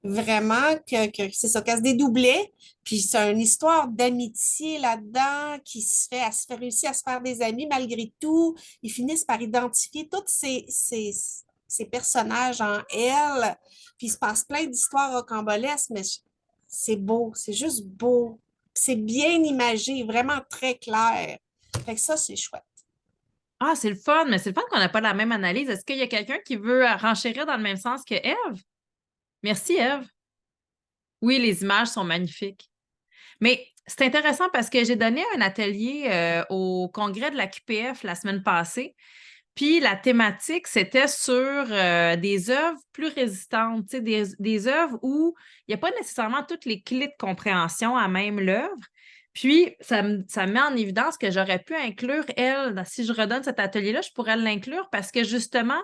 Vraiment, que c'est ça, qu'elle se dédoublait. Puis c'est une histoire d'amitié là-dedans elle se fait réussir à se faire des amis malgré tout. Ils finissent par identifier tous ces personnages en elle. Puis il se passe plein d'histoires rocambolesques, mais c'est beau, c'est juste beau. C'est bien imagé, vraiment très clair. Fait que ça, c'est chouette. Ah, c'est le fun, mais c'est le fun qu'on n'a pas la même analyse. Est-ce qu'il y a quelqu'un qui veut renchérir dans le même sens que Ève? Merci, Ève. Oui, les images sont magnifiques. Mais c'est intéressant parce que j'ai donné un atelier au congrès de la QPF la semaine passée. Puis la thématique, c'était sur des œuvres plus résistantes, tu sais, des œuvres où il n'y a pas nécessairement toutes les clés de compréhension à même l'œuvre. Puis, ça met en évidence que j'aurais pu inclure elle. Si je redonne cet atelier-là, je pourrais l'inclure parce que justement,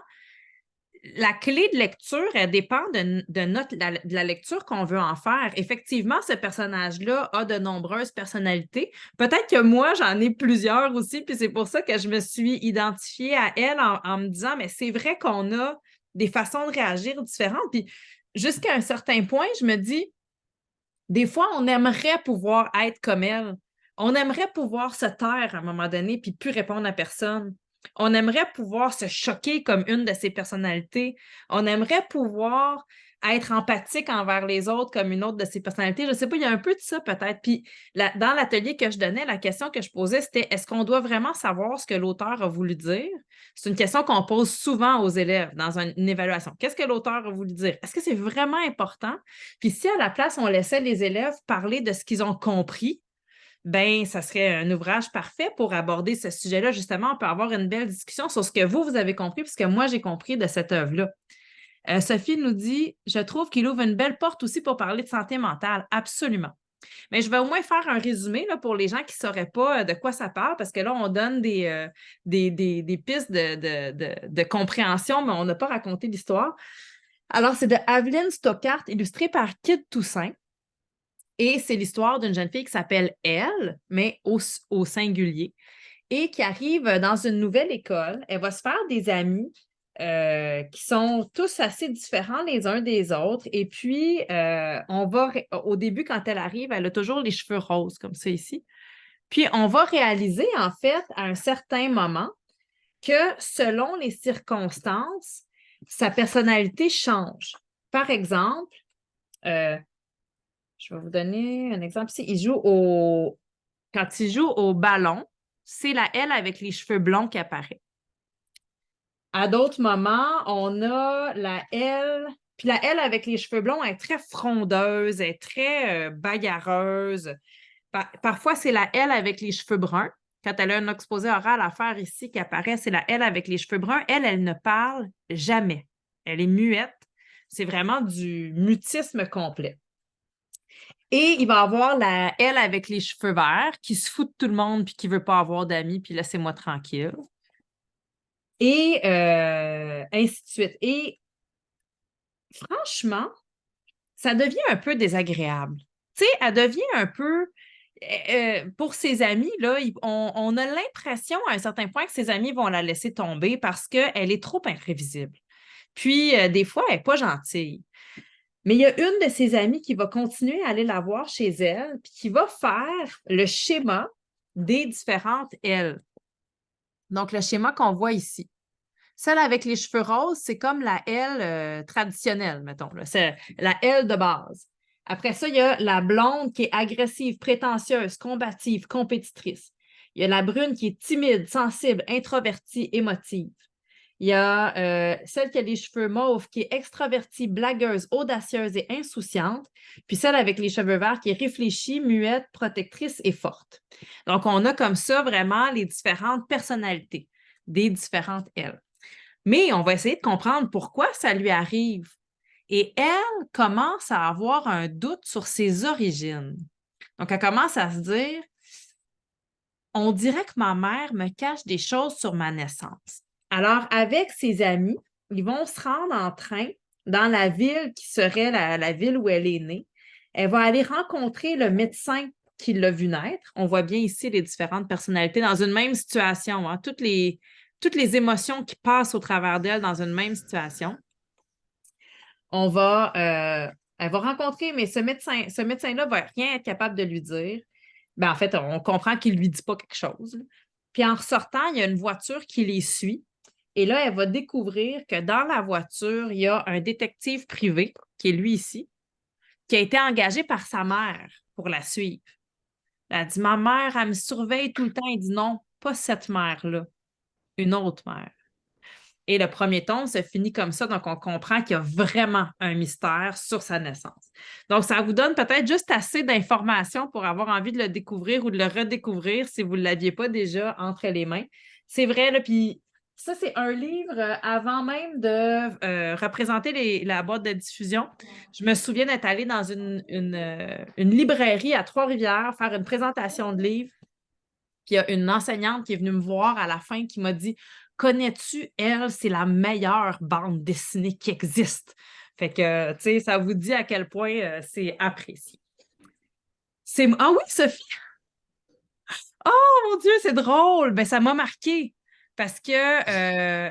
la clé de lecture, elle dépend de la lecture qu'on veut en faire. Effectivement, ce personnage-là a de nombreuses personnalités. Peut-être que moi, j'en ai plusieurs aussi, puis c'est pour ça que je me suis identifiée à elle en me disant, mais c'est vrai qu'on a des façons de réagir différentes. Puis jusqu'à un certain point, je me dis, des fois, on aimerait pouvoir être comme elle. On aimerait pouvoir se taire à un moment donné puis plus répondre à personne. On aimerait pouvoir se choquer comme une de ses personnalités. On aimerait pouvoir être empathique envers les autres comme une autre de ses personnalités. Je ne sais pas, il y a un peu de ça peut-être. Puis dans l'atelier que je donnais, la question que je posais, c'était est-ce qu'on doit vraiment savoir ce que l'auteur a voulu dire? C'est une question qu'on pose souvent aux élèves dans une évaluation. Qu'est-ce que l'auteur a voulu dire? Est-ce que c'est vraiment important? Puis si à la place, on laissait les élèves parler de ce qu'ils ont compris, ben, ça serait un ouvrage parfait pour aborder ce sujet-là. Justement, on peut avoir une belle discussion sur ce que vous avez compris, puisque moi, j'ai compris de cette œuvre-là. Sophie nous dit, je trouve qu'il ouvre une belle porte aussi pour parler de santé mentale. Absolument. Mais je vais au moins faire un résumé là, pour les gens qui ne sauraient pas de quoi ça parle, parce que là, on donne des pistes de compréhension, mais on n'a pas raconté l'histoire. Alors, c'est de Aveline Stockart, illustré par Kid Toussaint. Et c'est l'histoire d'une jeune fille qui s'appelle Elle, mais au singulier, et qui arrive dans une nouvelle école. Elle va se faire des amis qui sont tous assez différents les uns des autres. Et puis, au début, quand elle arrive, elle a toujours les cheveux roses, comme ça ici. Puis, on va réaliser, en fait, à un certain moment, que selon les circonstances, sa personnalité change. Par exemple, euh, je vais vous donner un exemple ici. Quand il joue au ballon, c'est la elle avec les cheveux blonds qui apparaît. À d'autres moments, on a la elle, puis la elle avec les cheveux blonds, elle est très frondeuse, elle est très bagarreuse. Parfois, c'est la elle avec les cheveux bruns. Quand elle a un exposé oral à faire ici qui apparaît, c'est la elle avec les cheveux bruns. Elle ne parle jamais. Elle est muette. C'est vraiment du mutisme complet. Et il va avoir la elle avec les cheveux verts qui se fout de tout le monde puis qui ne veut pas avoir d'amis, puis laissez-moi tranquille. Et ainsi de suite. Et franchement, ça devient un peu désagréable. Tu sais, elle devient un peu, pour ses amis, là, on a l'impression à un certain point que ses amis vont la laisser tomber parce qu'elle est trop imprévisible. Puis, des fois, elle n'est pas gentille. Mais il y a une de ses amies qui va continuer à aller la voir chez elle, puis qui va faire le schéma des différentes elles. Donc, le schéma qu'on voit ici. Celle avec les cheveux roses, c'est comme la L traditionnelle, mettons. Là. C'est la L de base. Après ça, il y a la blonde qui est agressive, prétentieuse, combative, compétitrice. Il y a la brune qui est timide, sensible, introvertie, émotive. Il y a celle qui a les cheveux mauves qui est extravertie, blagueuse, audacieuse et insouciante. Puis celle avec les cheveux verts qui est réfléchie, muette, protectrice et forte. Donc, on a comme ça vraiment les différentes personnalités des différentes L. Mais on va essayer de comprendre pourquoi ça lui arrive. Et elle commence à avoir un doute sur ses origines. Donc, elle commence à se dire, on dirait que ma mère me cache des choses sur ma naissance. Alors, avec ses amis, ils vont se rendre en train dans la ville qui serait la ville où elle est née. Elle va aller rencontrer le médecin qui l'a vu naître. On voit bien ici les différentes personnalités dans une même situation, hein, toutes les émotions qui passent au travers d'elle dans une même situation. Elle va rencontrer, mais ce médecin-là ne va rien être capable de lui dire. Ben, en fait, on comprend qu'il ne lui dit pas quelque chose. Puis en ressortant, il y a une voiture qui les suit. Et là, elle va découvrir que dans la voiture, il y a un détective privé, qui est lui ici, qui a été engagé par sa mère pour la suivre. Elle dit, ma mère, elle me surveille tout le temps. Il dit, non, pas cette mère-là, une autre mère. Et le premier tome se finit comme ça, donc on comprend qu'il y a vraiment un mystère sur sa naissance. Donc, ça vous donne peut-être juste assez d'informations pour avoir envie de le découvrir ou de le redécouvrir si vous ne l'aviez pas déjà entre les mains. C'est vrai, là, puis ça, c'est un livre avant même de représenter la boîte de diffusion. Je me souviens d'être allée dans une librairie à Trois-Rivières faire une présentation de livre. Puis il y a une enseignante qui est venue me voir à la fin qui m'a dit, connais-tu, elle, c'est la meilleure bande dessinée qui existe. Fait que, tu sais, ça vous dit à quel point c'est apprécié. Ah oui, Sophie! Oh mon Dieu, c'est drôle! Ben, ça m'a marqué parce que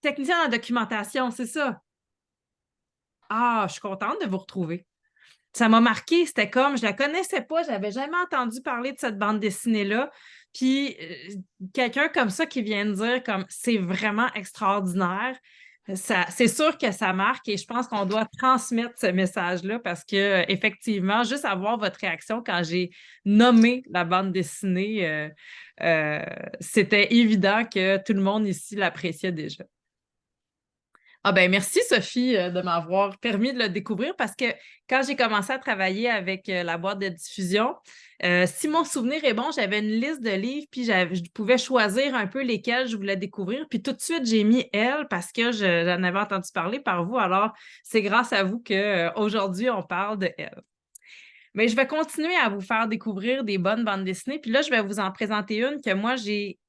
technicien en documentation, c'est ça. Ah, je suis contente de vous retrouver. Ça m'a marqué, c'était comme, je la connaissais pas, je n'avais jamais entendu parler de cette bande dessinée-là. Puis quelqu'un comme ça qui vient de dire comme c'est vraiment extraordinaire, c'est sûr que ça marque et je pense qu'on doit transmettre ce message-là parce que effectivement, juste avoir votre réaction quand j'ai nommé la bande dessinée, c'était évident que tout le monde ici l'appréciait déjà. Ah ben merci Sophie de m'avoir permis de le découvrir parce que quand j'ai commencé à travailler avec la boîte de diffusion, si mon souvenir est bon, j'avais une liste de livres puis je pouvais choisir un peu lesquels je voulais découvrir. Puis tout de suite, j'ai mis Elle parce que j'en avais entendu parler par vous. Alors, c'est grâce à vous qu'aujourd'hui, on parle de Elle. Mais je vais continuer à vous faire découvrir des bonnes bandes dessinées. Puis là, je vais vous en présenter une que moi, j'ai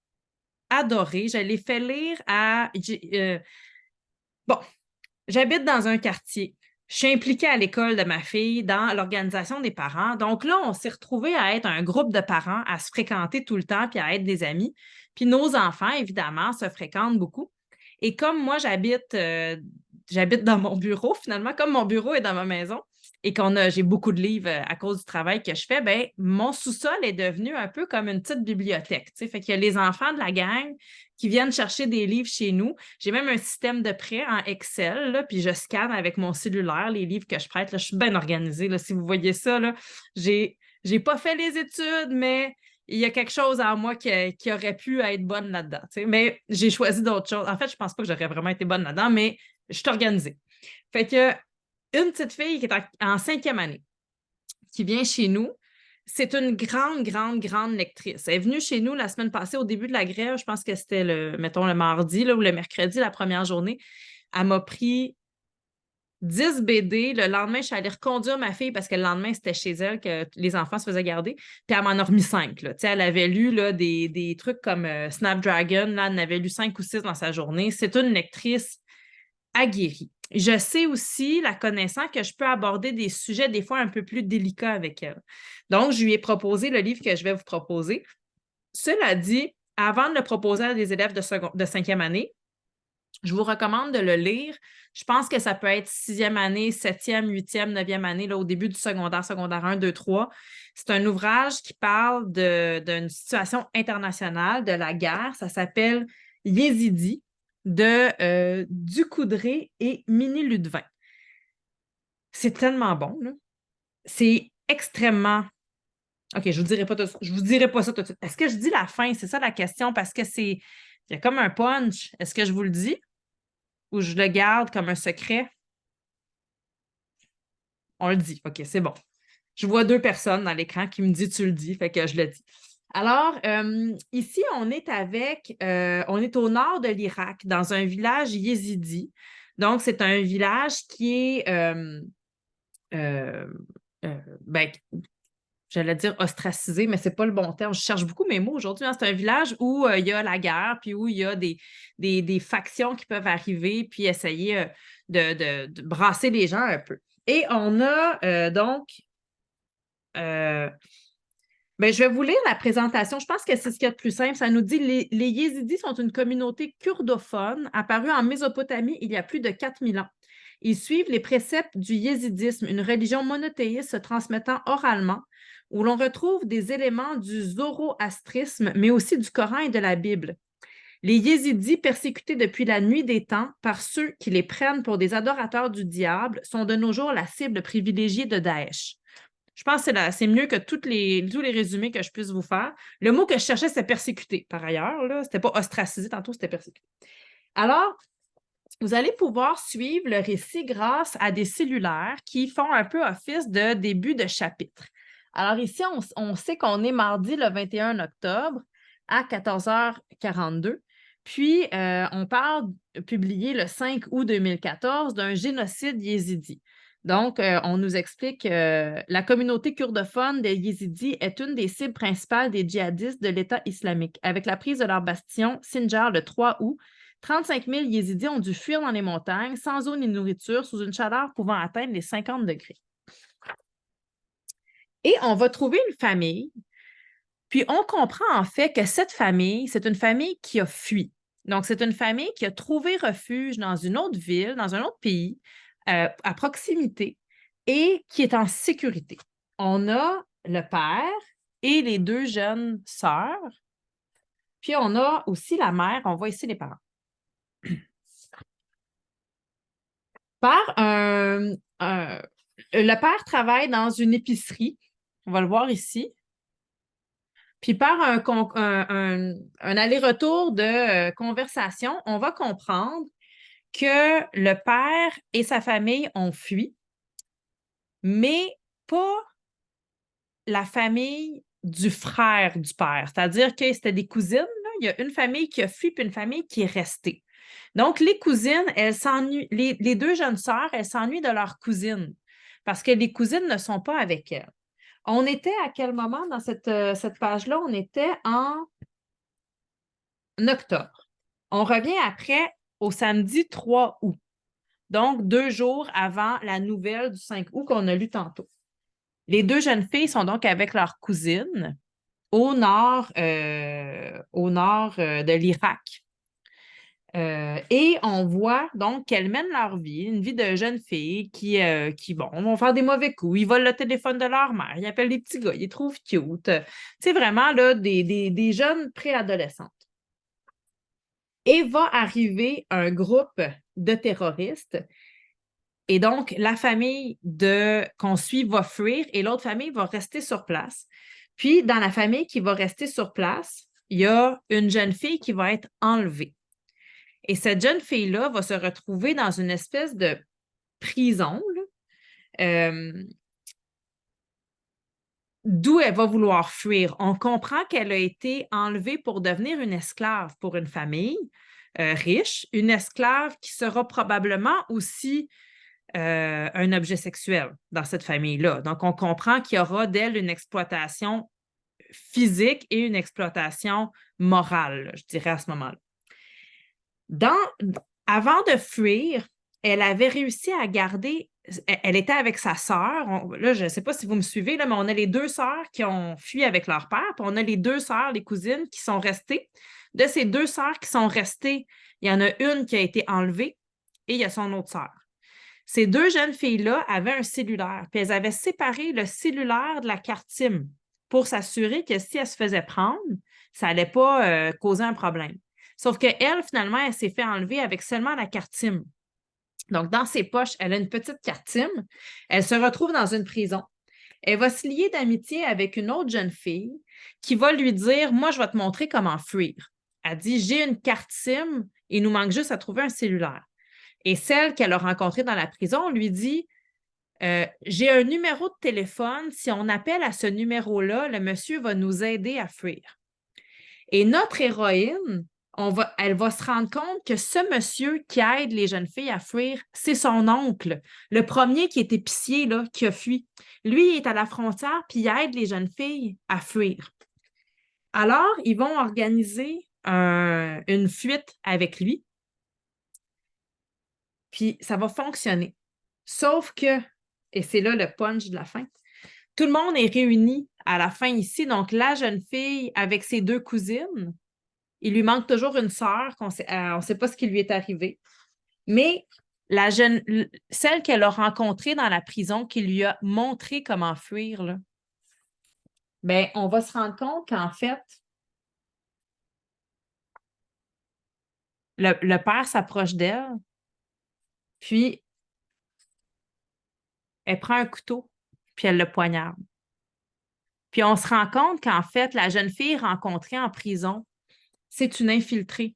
adorée. Je l'ai fait lire à... Bon, j'habite dans un quartier. Je suis impliquée à l'école de ma fille dans l'organisation des parents. Donc là, on s'est retrouvés à être un groupe de parents, à se fréquenter tout le temps puis à être des amis. Puis nos enfants, évidemment, se fréquentent beaucoup. Et comme moi, j'habite dans mon bureau, finalement, comme mon bureau est dans ma maison et j'ai beaucoup de livres à cause du travail que je fais, ben, mon sous-sol est devenu un peu comme une petite bibliothèque. Tu sais. Fait qu'il y a les enfants de la gang qui viennent chercher des livres chez nous. J'ai même un système de prêt en Excel, là, puis je scanne avec mon cellulaire les livres que je prête. Là, je suis bien organisée. Là, si vous voyez ça, là, j'ai pas fait les études, mais il y a quelque chose en moi qui aurait pu être bonne là-dedans. Tu sais. Mais j'ai choisi d'autres choses. En fait, je pense pas que j'aurais vraiment été bonne là-dedans, mais je suis organisée. Fait que une petite fille qui est en 5e année, qui vient chez nous, c'est une grande, grande, grande lectrice. Elle est venue chez nous la semaine passée au début de la grève. Je pense que c'était mettons, le mardi là, ou le mercredi, la première journée. Elle m'a pris 10 BD. Le lendemain, je suis allée reconduire ma fille parce que le lendemain, c'était chez elle que les enfants se faisaient garder. Puis elle m'en a remis 5. Là. Elle avait lu là, des trucs comme Snapdragon. Là, elle en avait lu 5 ou 6 dans sa journée. C'est une lectrice aguerrie. Je sais aussi, la connaissant, que je peux aborder des sujets des fois un peu plus délicats avec elle. Donc, je lui ai proposé le livre que je vais vous proposer. Cela dit, avant de le proposer à des élèves de 5e année, je vous recommande de le lire. Je pense que ça peut être 6e année, 7e, 8e, 9e année, là, au début du secondaire 1, 2, 3. C'est un ouvrage qui parle d'une situation internationale, de la guerre. Ça s'appelle Yézidi de Ducoudray et Mini Ludevin. C'est tellement bon, là. C'est extrêmement. OK, je vous dirai pas ça tout de suite. Est-ce que je dis la fin? C'est ça la question, parce que il y a comme un punch. Est-ce que je vous le dis ou je le garde comme un secret? On le dit. OK, c'est bon. Je vois 2 personnes dans l'écran qui me disent tu le dis, fait que je le dis. Alors, ici, on est au nord de l'Irak, dans un village yézidi. Donc, c'est un village qui est, ben, j'allais dire ostracisé, mais c'est pas le bon terme. Je cherche beaucoup mes mots aujourd'hui, hein. C'est un village où il y a la guerre, puis où il y a des factions qui peuvent arriver, puis essayer de brasser les gens un peu. Et on a donc euh, ben, je vais vous lire la présentation. Je pense que c'est ce qu'il y a de plus simple. Ça nous dit les Yézidis sont une communauté kurdophone apparue en Mésopotamie il y a plus de 4000 ans. Ils suivent les préceptes du yézidisme, une religion monothéiste se transmettant oralement, où l'on retrouve des éléments du zoroastrisme, mais aussi du Coran et de la Bible. Les Yézidis, persécutés depuis la nuit des temps par ceux qui les prennent pour des adorateurs du diable, sont de nos jours la cible privilégiée de Daesh. Je pense que c'est mieux que tous les résumés que je puisse vous faire. Le mot que je cherchais, c'est persécuté, par ailleurs. Ce n'était pas ostracisé, tantôt, c'était persécuté. Alors, vous allez pouvoir suivre le récit grâce à des cellulaires qui font un peu office de début de chapitre. Alors ici, on sait qu'on est mardi le 21 octobre à 14h42. Puis, on parle, publié le 5 août 2014, d'un génocide yézidi. Donc, on nous explique que la communauté kurdophone des Yézidis est une des cibles principales des djihadistes de l'État islamique. Avec la prise de leur bastion Sinjar le 3 août, 35 000 Yézidis ont dû fuir dans les montagnes, sans eau ni nourriture, sous une chaleur pouvant atteindre les 50 degrés. Et on va trouver une famille, puis on comprend en fait que cette famille, c'est une famille qui a fui. Donc, c'est une famille qui a trouvé refuge dans une autre ville, dans un autre pays, à proximité, et qui est en sécurité. On a le père et les 2 jeunes sœurs, puis on a aussi la mère. On voit ici les parents. Le père travaille dans une épicerie, on va le voir ici, puis par un aller-retour de conversation, on va comprendre que le père et sa famille ont fui, mais pas la famille du frère du père. C'est-à-dire que c'était des cousines, là. Il y a une famille qui a fui puis une famille qui est restée. Donc, les cousines, elles s'ennuient, les 2 jeunes sœurs, elles s'ennuient de leurs cousines parce que les cousines ne sont pas avec elles. On était à quel moment dans cette page-là? On était en octobre. On revient après au samedi 3 août, donc 2 jours avant la nouvelle du 5 août qu'on a lu tantôt. Les 2 jeunes filles sont donc avec leur cousine au nord de l'Irak. Et on voit donc qu'elles mènent leur vie, une vie de jeunes filles qui bon, vont faire des mauvais coups. Ils volent le téléphone de leur mère, ils appellent des petits gars, ils les trouvent cute. C'est vraiment là, des jeunes préadolescentes. Et va arriver un groupe de terroristes. Et donc, la famille qu'on suit va fuir et l'autre famille va rester sur place. Puis, dans la famille qui va rester sur place, il y a une jeune fille qui va être enlevée. Et cette jeune fille-là va se retrouver dans une espèce de prison, d'où elle va vouloir fuir. On comprend qu'elle a été enlevée pour devenir une esclave pour une famille riche, une esclave qui sera probablement aussi un objet sexuel dans cette famille-là. Donc, on comprend qu'il y aura d'elle une exploitation physique et une exploitation morale, je dirais à ce moment-là. Avant de fuir, elle avait réussi à garder, elle était avec sa sœur. Là, je ne sais pas si vous me suivez, là, mais on a les deux sœurs qui ont fui avec leur père, puis on a les deux sœurs, les cousines, qui sont restées. De ces deux sœurs qui sont restées, il y en a une qui a été enlevée et il y a son autre sœur. Ces deux jeunes filles-là avaient un cellulaire, puis elles avaient séparé le cellulaire de la carte SIM pour s'assurer que si elle se faisait prendre, ça n'allait pas causer un problème. Sauf qu'elle, finalement, elle s'est fait enlever avec seulement la carte SIM. Donc, dans ses poches, elle a une petite carte SIM. Elle se retrouve dans une prison. Elle va se lier d'amitié avec une autre jeune fille qui va lui dire « Moi, je vais te montrer comment fuir. » Elle dit « J'ai une carte SIM, il nous manque juste à trouver un cellulaire. » Et celle qu'elle a rencontrée dans la prison lui dit j'ai un numéro de téléphone. Si on appelle à ce numéro-là, le monsieur va nous aider à fuir. Et notre héroïne, elle va se rendre compte que ce monsieur qui aide les jeunes filles à fuir, c'est son oncle, le premier qui est épicier, là, qui a fui. Lui, il est à la frontière, puis il aide les jeunes filles à fuir. Alors, ils vont organiser une fuite avec lui. Puis ça va fonctionner. Sauf que, et c'est là le punch de la fin, tout le monde est réuni à la fin ici. Donc, la jeune fille avec ses deux cousines, il lui manque toujours une sœur, on ne sait pas ce qui lui est arrivé. Mais celle qu'elle a rencontrée dans la prison, qui lui a montré comment fuir, là, ben, on va se rendre compte qu'en fait, le père s'approche d'elle, puis elle prend un couteau, puis elle le poignarde. Puis on se rend compte qu'en fait, la jeune fille rencontrée en prison, c'est une infiltrée.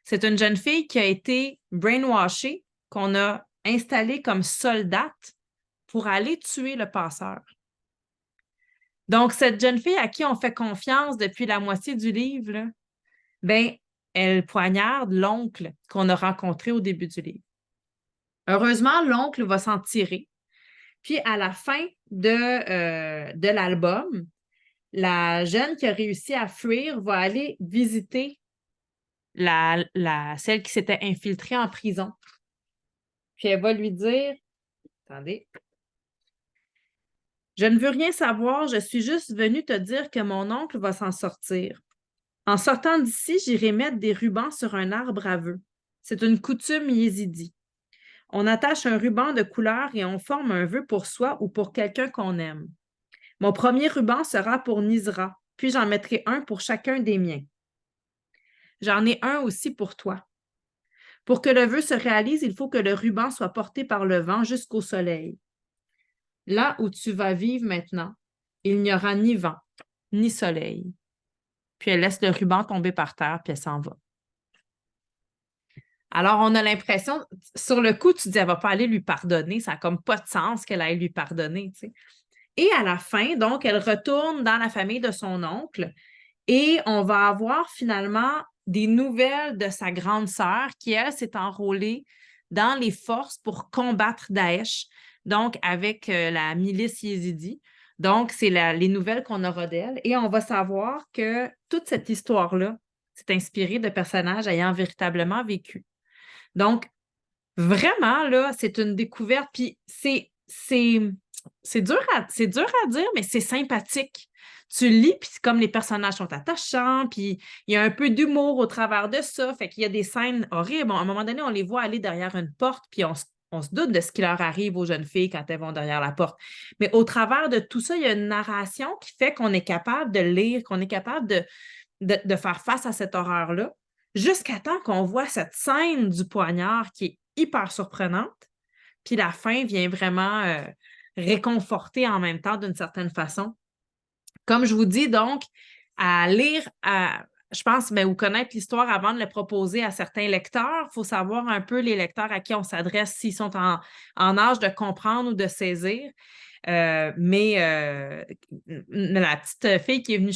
C'est une jeune fille qui a été brainwashée, qu'on a installée comme soldate pour aller tuer le passeur. Donc, cette jeune fille à qui on fait confiance depuis la moitié du livre, là, ben, elle poignarde l'oncle qu'on a rencontré au début du livre. Heureusement, l'oncle va s'en tirer. Puis, à la fin de l'album, la jeune qui a réussi à fuir va aller visiter celle qui s'était infiltrée en prison. Puis elle va lui dire, attendez, je ne veux rien savoir, je suis juste venue te dire que mon oncle va s'en sortir. En sortant d'ici, j'irai mettre des rubans sur un arbre à vœux. C'est une coutume yézidi. On attache un ruban de couleur et on forme un vœu pour soi ou pour quelqu'un qu'on aime. Mon premier ruban sera pour Nizra, puis j'en mettrai un pour chacun des miens. J'en ai un aussi pour toi. Pour que le vœu se réalise, il faut que le ruban soit porté par le vent jusqu'au soleil. Là où tu vas vivre maintenant, il n'y aura ni vent, ni soleil. Puis elle laisse le ruban tomber par terre, puis elle s'en va. Alors, on a l'impression, sur le coup, tu te dis, elle ne va pas aller lui pardonner. Ça n'a comme pas de sens qu'elle aille lui pardonner, tu sais. Et à la fin, donc, elle retourne dans la famille de son oncle et on va avoir finalement des nouvelles de sa grande sœur qui, elle, s'est enrôlée dans les forces pour combattre Daesh, donc avec la milice yézidi. Donc, c'est les nouvelles qu'on aura d'elle. Et on va savoir que toute cette histoire-là s'est inspirée de personnages ayant véritablement vécu. Donc, vraiment, là, c'est une découverte. Puis c'est c'est dur à dire, mais c'est sympathique. Tu lis, puis comme les personnages sont attachants, puis il y a un peu d'humour au travers de ça. Fait qu'il y a des scènes horribles. Bon, à un moment donné, on les voit aller derrière une porte, puis on se doute de ce qui leur arrive aux jeunes filles quand elles vont derrière la porte. Mais au travers de tout ça, il y a une narration qui fait qu'on est capable de lire, qu'on est capable de faire face à cette horreur-là, jusqu'à temps qu'on voit cette scène du poignard qui est hyper surprenante. Puis la fin vient vraiment réconforter en même temps d'une certaine façon. Comme je vous dis, donc, à lire, je pense, ou connaître l'histoire avant de le proposer à certains lecteurs, il faut savoir un peu les lecteurs à qui on s'adresse, s'ils sont en âge de comprendre ou de saisir. La petite fille qui est venue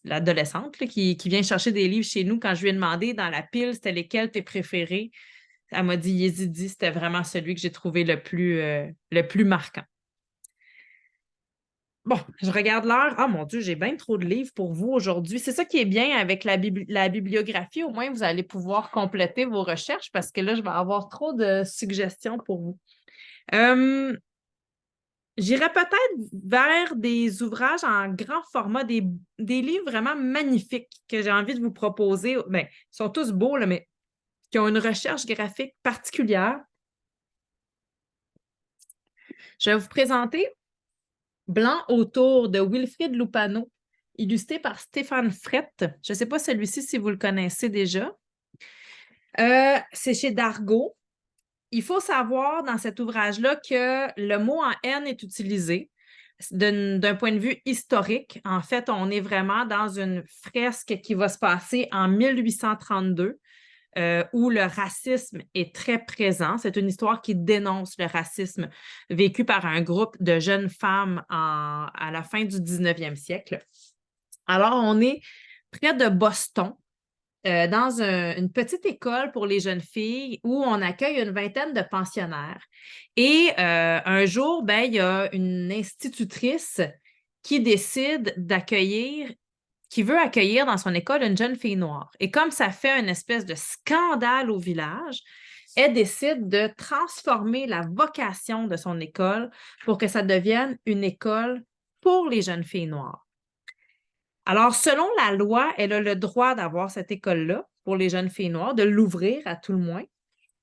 l'adolescente qui vient chercher des livres chez nous, quand je lui ai demandé dans la pile c'était lesquels tes préférés, elle m'a dit Yezidi, c'était vraiment celui que j'ai trouvé le plus marquant. Bon, je regarde l'heure. Ah mon Dieu, j'ai bien trop de livres pour vous aujourd'hui. C'est ça qui est bien avec la bibliographie. Au moins, vous allez pouvoir compléter vos recherches parce que là, je vais avoir trop de suggestions pour vous. J'irais peut-être vers des ouvrages en grand format, des livres vraiment magnifiques que j'ai envie de vous proposer. Bien, ils sont tous beaux, là, mais qui ont une recherche graphique particulière. Je vais vous présenter Blanc autour de Wilfrid Lupano, illustré par Stéphane Frette. Je ne sais pas celui-ci si vous le connaissez déjà. C'est chez Dargaud. Il faut savoir dans cet ouvrage-là que le mot en haine est utilisé d'un point de vue historique. En fait, on est vraiment dans une fresque qui va se passer en 1832. Où le racisme est très présent. C'est une histoire qui dénonce le racisme vécu par un groupe de jeunes femmes à la fin du 19e siècle. Alors, on est près de Boston, dans une petite école pour les jeunes filles où on accueille une vingtaine de pensionnaires. Et un jour, il y a une institutrice qui décide qui veut accueillir dans son école une jeune fille noire. Et comme ça fait une espèce de scandale au village, elle décide de transformer la vocation de son école pour que ça devienne une école pour les jeunes filles noires. Alors, selon la loi, elle a le droit d'avoir cette école-là pour les jeunes filles noires, de l'ouvrir à tout le moins.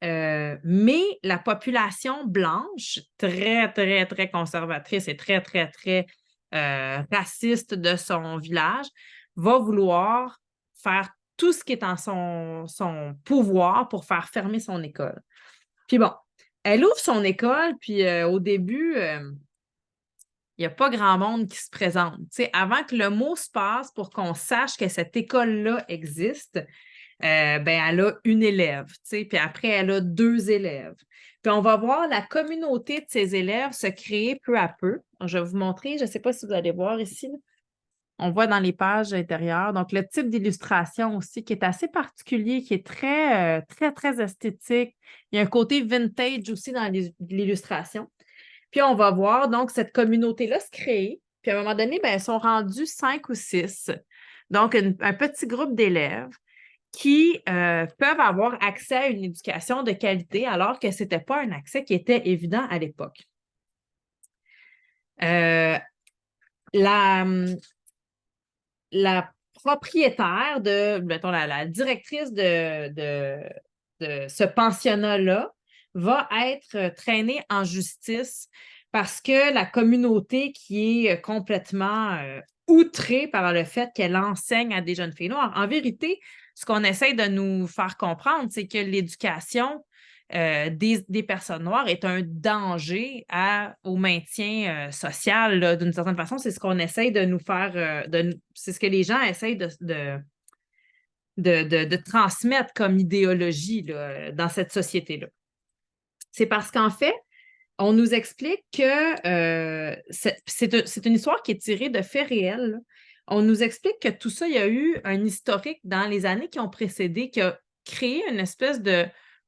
Mais la population blanche, très, très, très conservatrice et très, très, très raciste de son village, va vouloir faire tout ce qui est en son pouvoir pour faire fermer son école. Puis bon, elle ouvre son école, puis au début, il n'y a pas grand monde qui se présente. T'sais, avant que le mot se passe pour qu'on sache que cette école-là existe, elle a une élève, puis après, elle a 2 élèves. Puis on va voir la communauté de ces élèves se créer peu à peu. Je vais vous montrer, je ne sais pas si vous allez voir ici. Là. On voit dans les pages intérieures. Donc, le type d'illustration aussi qui est assez particulier, qui est très, très, très esthétique. Il y a un côté vintage aussi dans l'illustration. Puis on va voir donc cette communauté-là se créer. Puis à un moment donné, elles sont rendues 5 ou 6. Donc, un petit groupe d'élèves qui peuvent avoir accès à une éducation de qualité alors que ce n'était pas un accès qui était évident à l'époque. La propriétaire mettons, la directrice de ce pensionnat-là va être traînée en justice parce que la communauté qui est complètement outrée par le fait qu'elle enseigne à des jeunes filles noires. En vérité, ce qu'on essaie de nous faire comprendre, c'est que l'éducation des personnes noires est un danger au maintien social. D'une certaine façon, c'est ce qu'on essaie de nous faire, c'est ce que les gens essayent de transmettre comme idéologie là, dans cette société-là. C'est parce qu'en fait, on nous explique que c'est une histoire qui est tirée de faits réels. Là. On nous explique que tout ça, il y a eu un historique dans les années qui ont précédé qui a créé une espèce de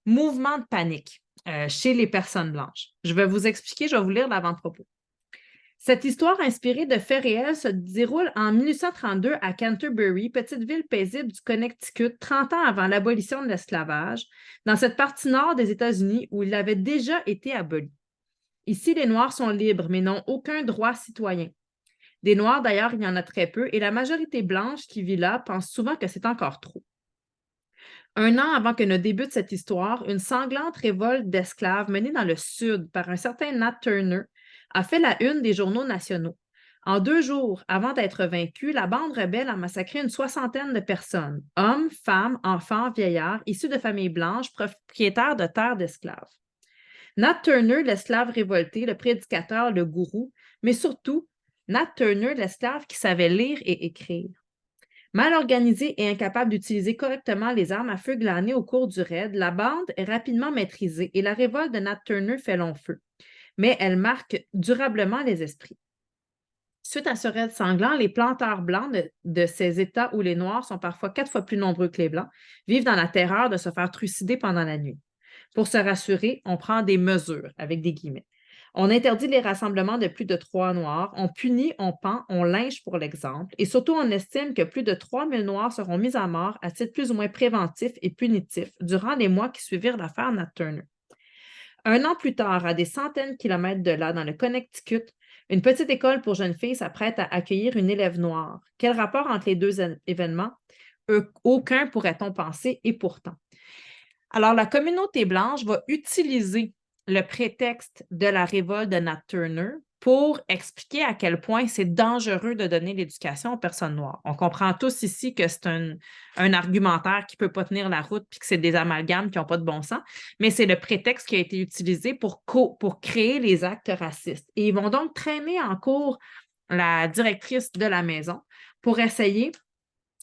mouvement de panique chez les personnes blanches. Je vais vous expliquer, je vais vous lire l'avant-propos. Cette histoire inspirée de faits réels se déroule en 1832 à Canterbury, petite ville paisible du Connecticut, 30 ans avant l'abolition de l'esclavage, dans cette partie nord des États-Unis où il avait déjà été aboli. Ici, les Noirs sont libres, mais n'ont aucun droit citoyen. Des Noirs, d'ailleurs, il y en a très peu, et la majorité blanche qui vit là pense souvent que c'est encore trop. Un an avant que ne débute cette histoire, une sanglante révolte d'esclaves menée dans le sud par un certain Nat Turner a fait la une des journaux nationaux. En 2 jours, avant d'être vaincue, la bande rebelle a massacré une soixantaine de personnes, hommes, femmes, enfants, vieillards, issus de familles blanches, propriétaires de terres d'esclaves. Nat Turner, l'esclave révolté, le prédicateur, le gourou, mais surtout Nat Turner, l'esclave qui savait lire et écrire. Mal organisée et incapable d'utiliser correctement les armes à feu glanées au cours du raid, la bande est rapidement maîtrisée et la révolte de Nat Turner fait long feu. Mais elle marque durablement les esprits. Suite à ce raid sanglant, les planteurs blancs de ces États où les Noirs sont parfois 4 fois plus nombreux que les Blancs vivent dans la terreur de se faire trucider pendant la nuit. Pour se rassurer, on prend des mesures, avec des guillemets. On interdit les rassemblements de plus de 3 Noirs, on punit, on pend, on lynche pour l'exemple, et surtout on estime que plus de 3000 Noirs seront mis à mort à titre plus ou moins préventif et punitif durant les mois qui suivirent l'affaire Nat Turner. Un an plus tard, à des centaines de kilomètres de là, dans le Connecticut, une petite école pour jeunes filles s'apprête à accueillir une élève noire. Quel rapport entre les deux événements? Aucun, pourrait-on penser, et pourtant. Alors, la communauté blanche va utiliser le prétexte de la révolte de Nat Turner pour expliquer à quel point c'est dangereux de donner l'éducation aux personnes noires. On comprend tous ici que c'est un argumentaire qui ne peut pas tenir la route puis que c'est des amalgames qui n'ont pas de bon sens, mais c'est le prétexte qui a été utilisé pour créer les actes racistes. Et ils vont donc traîner en cours la directrice de la maison pour essayer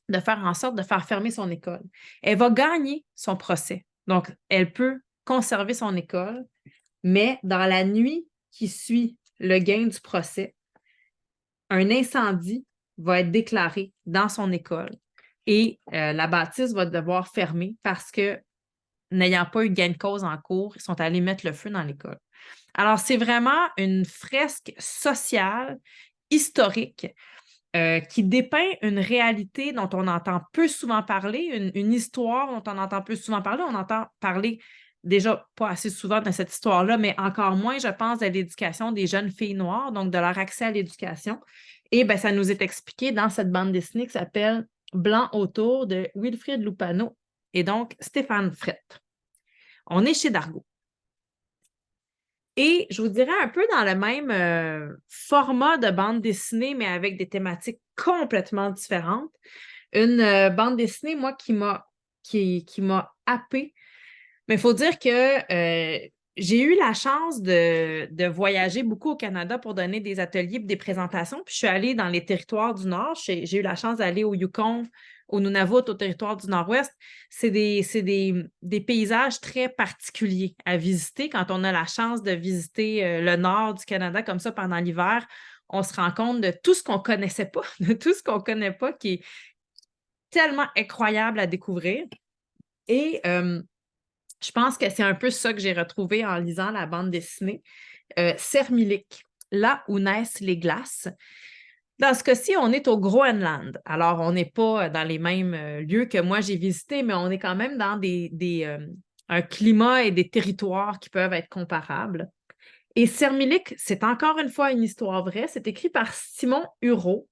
de faire en sorte de faire fermer son école. Elle va gagner son procès. Donc, elle peut conserver son école, mais dans la nuit qui suit le gain du procès, un incendie va être déclaré dans son école et la bâtisse va devoir fermer parce que, n'ayant pas eu gain de cause en cours, ils sont allés mettre le feu dans l'école. Alors, c'est vraiment une fresque sociale, historique, qui dépeint une réalité dont on entend peu souvent parler, une histoire dont on entend peu souvent parler. On entend parler déjà pas assez souvent de cette histoire-là, mais encore moins, je pense, de l'éducation des jeunes filles noires, donc de leur accès à l'éducation. Et bien, ça nous est expliqué dans cette bande dessinée qui s'appelle Blanc autour de Wilfrid Lupano et donc Stéphane Frette. On est chez Dargaud. Et je vous dirais un peu dans le même format de bande dessinée, mais avec des thématiques complètement différentes. Une bande dessinée, moi, qui m'a happée. Mais il faut dire que j'ai eu la chance de voyager beaucoup au Canada pour donner des ateliers et des présentations. Puis je suis allée dans les territoires du Nord. J'ai eu la chance d'aller au Yukon, au Nunavut, au territoire du Nord-Ouest. C'est des paysages très particuliers à visiter. Quand on a la chance de visiter le nord du Canada comme ça pendant l'hiver, on se rend compte de tout ce qu'on ne connaissait pas, de tout ce qu'on ne connaît pas, qui est tellement incroyable à découvrir. Et je pense que c'est un peu ça que j'ai retrouvé en lisant la bande dessinée. Sermilik, là où naissent les glaces. Dans ce cas-ci, on est au Groenland. Alors, on n'est pas dans les mêmes lieux que moi j'ai visités, mais on est quand même dans un climat et des territoires qui peuvent être comparables. Et Sermilik, c'est encore une fois une histoire vraie. C'est écrit par Simon Hureau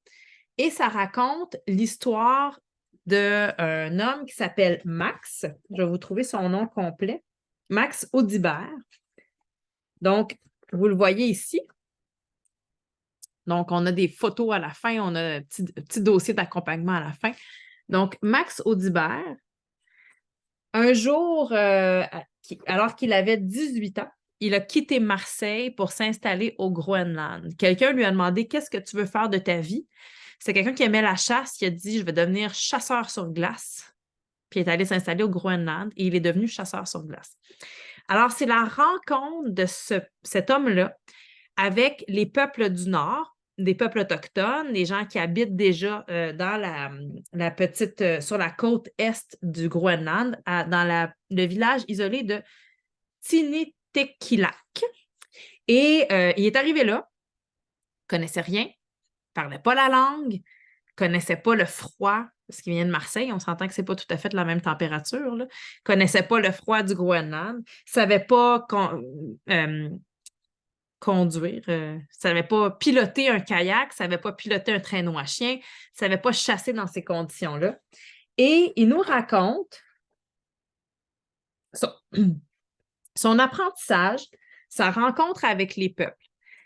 et ça raconte l'histoire d'un homme qui s'appelle Max. Je vais vous trouver son nom complet. Max Audibert. Donc, vous le voyez ici. Donc, on a des photos à la fin, on a un petit dossier d'accompagnement à la fin. Donc, Max Audibert, un jour, alors qu'il avait 18 ans, il a quitté Marseille pour s'installer au Groenland. Quelqu'un lui a demandé « Qu'est-ce que tu veux faire de ta vie? » C'est quelqu'un qui aimait la chasse, qui a dit « Je vais devenir chasseur sur glace. » Puis il est allé s'installer au Groenland et il est devenu chasseur sur glace. Alors, c'est la rencontre de cet homme-là avec les peuples du Nord, des peuples autochtones, des gens qui habitent déjà dans la petite, sur la côte est du Groenland, dans le village isolé de Tinitekilak. Et il est arrivé là, connaissait rien, parlait pas la langue, connaissait pas le froid, parce qu'il vient de Marseille, on s'entend que c'est pas tout à fait la même température, là. Connaissait pas le froid du Groenland, savait pas conduire, savait pas piloter un kayak, savait pas piloter un traîneau à chien, savait pas chasser dans ces conditions-là. Et il nous raconte son, son apprentissage, sa rencontre avec les peuples.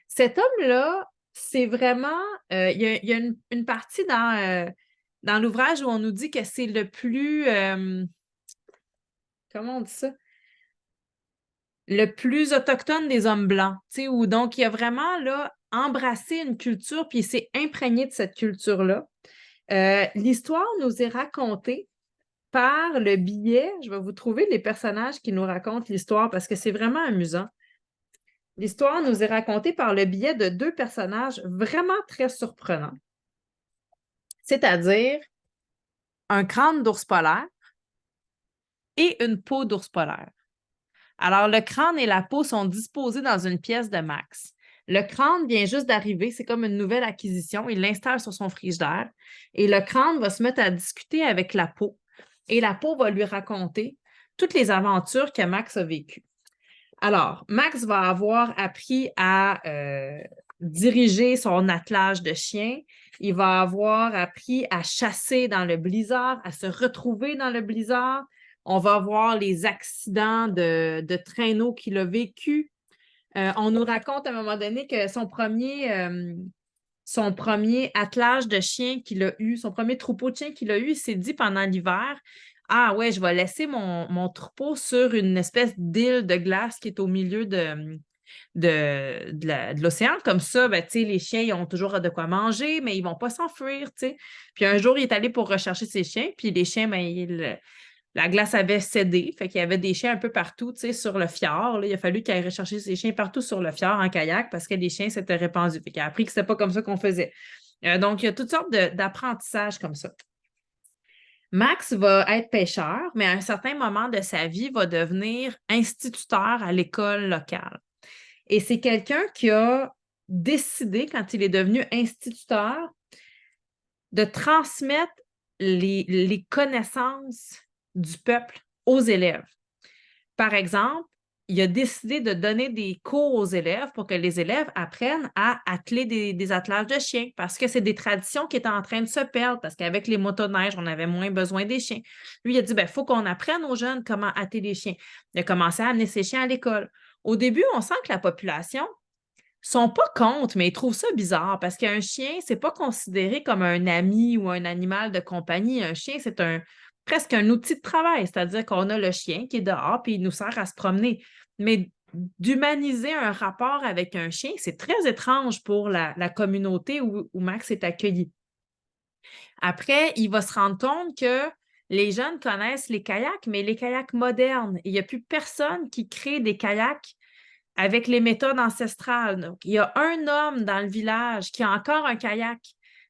Cet homme-là, c'est vraiment, il y a une partie dans l'ouvrage où on nous dit que c'est le plus, comment on dit ça? Le plus autochtone des hommes blancs, tu sais, où donc il a vraiment là embrassé une culture, puis il s'est imprégné de cette culture-là. L'histoire nous est racontée par le biais, je vais vous trouver les personnages qui nous racontent l'histoire parce que c'est vraiment amusant. L'histoire nous est racontée par le biais de deux personnages vraiment très surprenants, c'est-à-dire un crâne d'ours polaire et une peau d'ours polaire. Alors, le crâne et la peau sont disposés dans une pièce de Max. Le crâne vient juste d'arriver, c'est comme une nouvelle acquisition. Il l'installe sur son frigidaire et le crâne va se mettre à discuter avec la peau et la peau va lui raconter toutes les aventures que Max a vécues. Alors, Max va avoir appris à diriger son attelage de chiens. Il va avoir appris à chasser dans le blizzard, à se retrouver dans le blizzard. On va voir les accidents de traîneau qu'il a vécu. On nous raconte à un moment donné que son premier attelage de chiens qu'il a eu, son premier troupeau de chiens qu'il a eu, il s'est dit pendant l'hiver, ah ouais, je vais laisser mon troupeau sur une espèce d'île de glace qui est au milieu de l'océan. Comme ça, ben, les chiens, ils ont toujours de quoi manger, mais ils ne vont pas s'enfuir. Puis un jour, il est allé pour rechercher ses chiens, puis les chiens, ben, la glace avait cédé, fait qu'il y avait des chiens un peu partout, sur le fjord. Là. Il a fallu qu'il aille rechercher ses chiens partout sur le fjord en kayak parce que les chiens s'étaient répandus. Fait qu'il a appris que c'était pas comme ça qu'on faisait. Donc, il y a toutes sortes d'apprentissages comme ça. Max va être pêcheur, mais à un certain moment de sa vie, va devenir instituteur à l'école locale. Et c'est quelqu'un qui a décidé, quand il est devenu instituteur, de transmettre les connaissances du peuple aux élèves. Par exemple, il a décidé de donner des cours aux élèves pour que les élèves apprennent à atteler des attelages de chiens parce que c'est des traditions qui étaient en train de se perdre parce qu'avec les motoneiges, on avait moins besoin des chiens. Lui, il a dit, il faut qu'on apprenne aux jeunes comment atteler les chiens. Il a commencé à amener ses chiens à l'école. Au début, on sent que la population sont pas contre, mais ils trouvent ça bizarre parce qu'un chien, c'est pas considéré comme un ami ou un animal de compagnie. Un chien, c'est presque un outil de travail, c'est-à-dire qu'on a le chien qui est dehors puis il nous sert à se promener. Mais d'humaniser un rapport avec un chien, c'est très étrange pour la communauté où Max est accueilli. Après, il va se rendre compte que les jeunes connaissent les kayaks, mais les kayaks modernes. Il n'y a plus personne qui crée des kayaks avec les méthodes ancestrales. Donc, il y a un homme dans le village qui a encore un kayak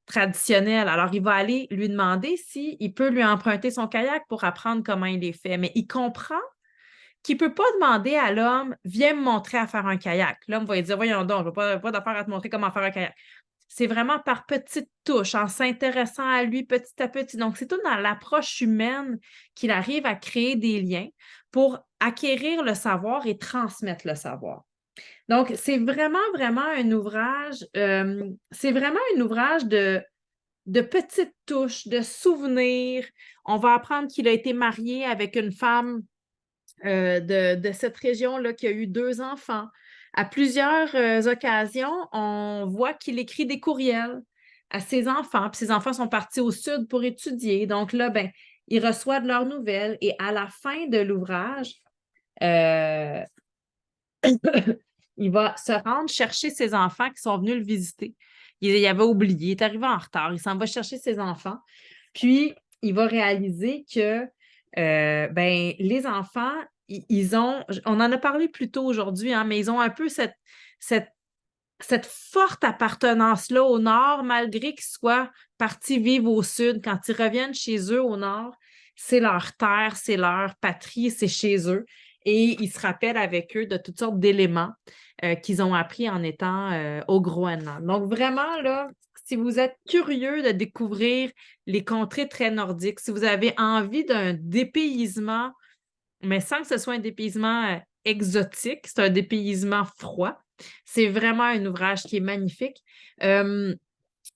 traditionnel. Alors, il va aller lui demander s'il peut lui emprunter son kayak pour apprendre comment il est fait. Mais il comprend qu'il ne peut pas demander à l'homme, viens me montrer à faire un kayak. L'homme va lui dire, voyons donc, je n'ai pas d'affaire à te montrer comment faire un kayak. C'est vraiment par petites touches, en s'intéressant à lui petit à petit. Donc, c'est tout dans l'approche humaine qu'il arrive à créer des liens pour acquérir le savoir et transmettre le savoir. Donc, c'est vraiment, vraiment un ouvrage, de petites touches, de souvenirs. On va apprendre qu'il a été marié avec une femme de cette région-là qui a eu 2 enfants. À plusieurs occasions, on voit qu'il écrit des courriels à ses enfants, puis ses enfants sont partis au sud pour étudier. Donc là, ben, il reçoit de leurs nouvelles et à la fin de l'ouvrage, euh, il va se rendre chercher ses enfants qui sont venus le visiter. Il avait oublié, il est arrivé en retard, il s'en va chercher ses enfants. Puis, il va réaliser que ben, les enfants, ils ont, on en a parlé plus tôt aujourd'hui, hein, mais ils ont un peu cette forte appartenance-là au Nord, malgré qu'ils soient partis vivre au Sud. Quand ils reviennent chez eux au Nord, c'est leur terre, c'est leur patrie, c'est chez eux. Et ils se rappellent avec eux de toutes sortes d'éléments qu'ils ont appris en étant au Groenland. Donc, vraiment, là, si vous êtes curieux de découvrir les contrées très nordiques, si vous avez envie d'un dépaysement, mais sans que ce soit un dépaysement exotique, c'est un dépaysement froid, C'est vraiment un ouvrage qui est magnifique.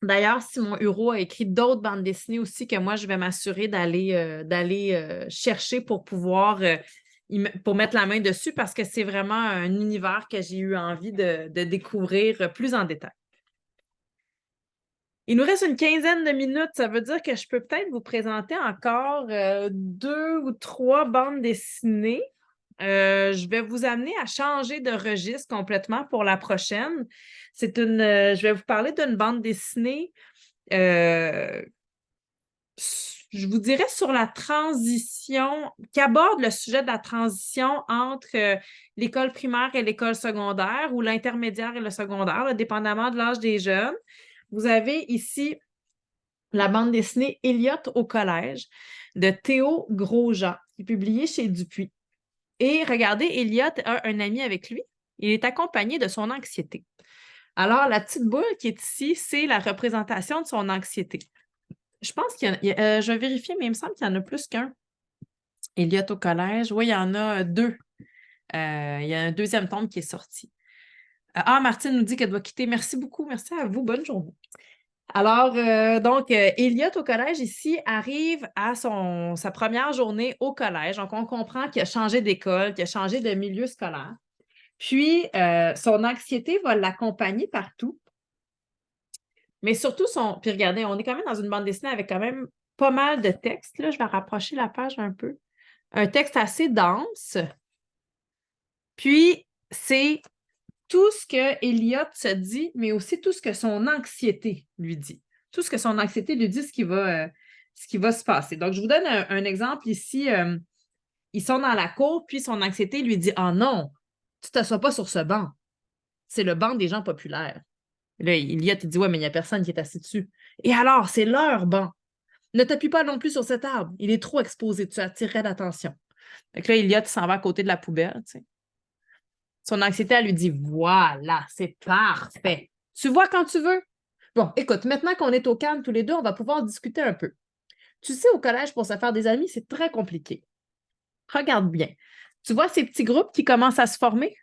D'ailleurs, Simon Hureau a écrit d'autres bandes dessinées aussi que moi, je vais m'assurer d'aller chercher pour pouvoir pour mettre la main dessus parce que c'est vraiment un univers que j'ai eu envie de découvrir plus en détail. Il nous reste une quinzaine de minutes. Ça veut dire que je peux peut-être vous présenter encore 2 ou 3 bandes dessinées. Je vais vous amener à changer de registre complètement pour la prochaine. Je vais vous parler d'une bande dessinée, je vous dirais sur la transition, qui aborde le sujet de la transition entre l'école primaire et l'école secondaire ou l'intermédiaire et le secondaire, là, dépendamment de l'âge des jeunes. Vous avez ici la bande dessinée Elliot au collège de Théo Grosjean, qui est publiée chez Dupuis. Et regardez, Elliot a un ami avec lui. Il est accompagné de son anxiété. Alors, la petite boule qui est ici, c'est la représentation de son anxiété. Je pense je vais vérifier, mais il me semble qu'il y en a plus qu'un. Elliot au collège. Oui, il y en a 2. Il y a un deuxième tome qui est sorti. Martine nous dit qu'elle doit quitter. Merci beaucoup. Merci à vous. Bonne journée. Alors, donc, Elliot au collège ici arrive à sa première journée au collège. Donc, on comprend qu'il a changé d'école, qu'il a changé de milieu scolaire. Puis, son anxiété va l'accompagner partout. Mais surtout, puis regardez, on est quand même dans une bande dessinée avec quand même pas mal de textes. Là, je vais rapprocher la page un peu. Un texte assez dense. Puis, c'est tout ce que Elliot se dit, mais aussi tout ce que son anxiété lui dit. Tout ce que son anxiété lui dit, ce qui va se passer. Donc, je vous donne un exemple ici. Ils sont dans la cour, puis son anxiété lui dit « Ah non, tu ne t'assois pas sur ce banc. C'est le banc des gens populaires. » Là, Elliot, il dit « Ouais, mais il n'y a personne qui est assis dessus. » Et alors, c'est leur banc. Ne t'appuie pas non plus sur cet arbre. Il est trop exposé. Tu attirerais l'attention. Fait que là, Elliot s'en va à côté de la poubelle. Tu sais. Son anxiété, elle lui dit « Voilà, c'est parfait. Tu vois quand tu veux. » Bon, écoute, maintenant qu'on est au calme tous les deux, on va pouvoir discuter un peu. Tu sais, au collège, pour se faire des amis, c'est très compliqué. Regarde bien. Tu vois ces petits groupes qui commencent à se former?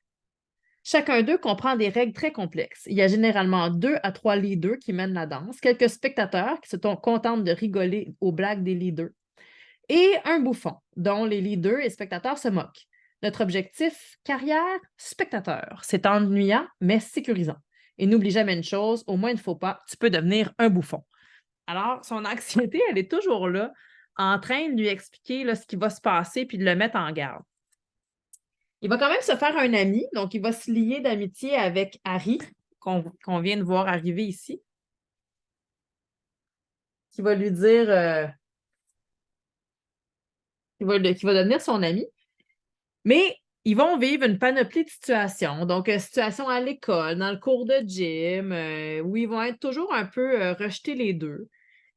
Chacun d'eux comprend des règles très complexes. Il y a généralement 2 à 3 leaders qui mènent la danse, quelques spectateurs qui se contentent de rigoler aux blagues des leaders, et un bouffon, dont les leaders et spectateurs se moquent. Notre objectif, carrière, spectateur. C'est ennuyant, mais sécurisant. Et n'oublie jamais une chose, au moins il ne faut pas, tu peux devenir un bouffon. Alors, son anxiété, elle est toujours là, en train de lui expliquer là, ce qui va se passer puis de le mettre en garde. Il va quand même se faire un ami, donc il va se lier d'amitié avec Harry, qu'on vient de voir arriver ici, qui va lui dire qui va devenir son ami. Mais ils vont vivre une panoplie de situations. Donc, situation à l'école, dans le cours de gym, où ils vont être toujours un peu rejetés les deux.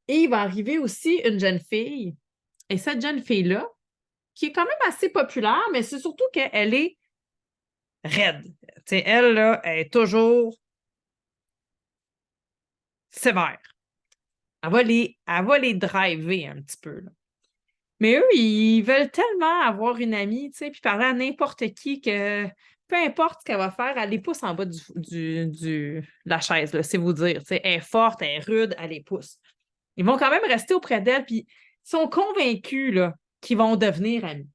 Et il va arriver aussi une jeune fille. Et cette jeune fille-là, qui est quand même assez populaire, mais c'est surtout qu'elle est raide. T'sais, elle, là, elle est toujours sévère. Elle va les driver un petit peu. Là. Mais eux, ils veulent tellement avoir une amie, tu sais, puis parler à n'importe qui que peu importe ce qu'elle va faire, elle les pousse en bas de la chaise, là, c'est vous dire. Tu sais, elle est forte, elle est rude, elle les pousse. Ils vont quand même rester auprès d'elle, puis ils sont convaincus là, qu'ils vont devenir amis.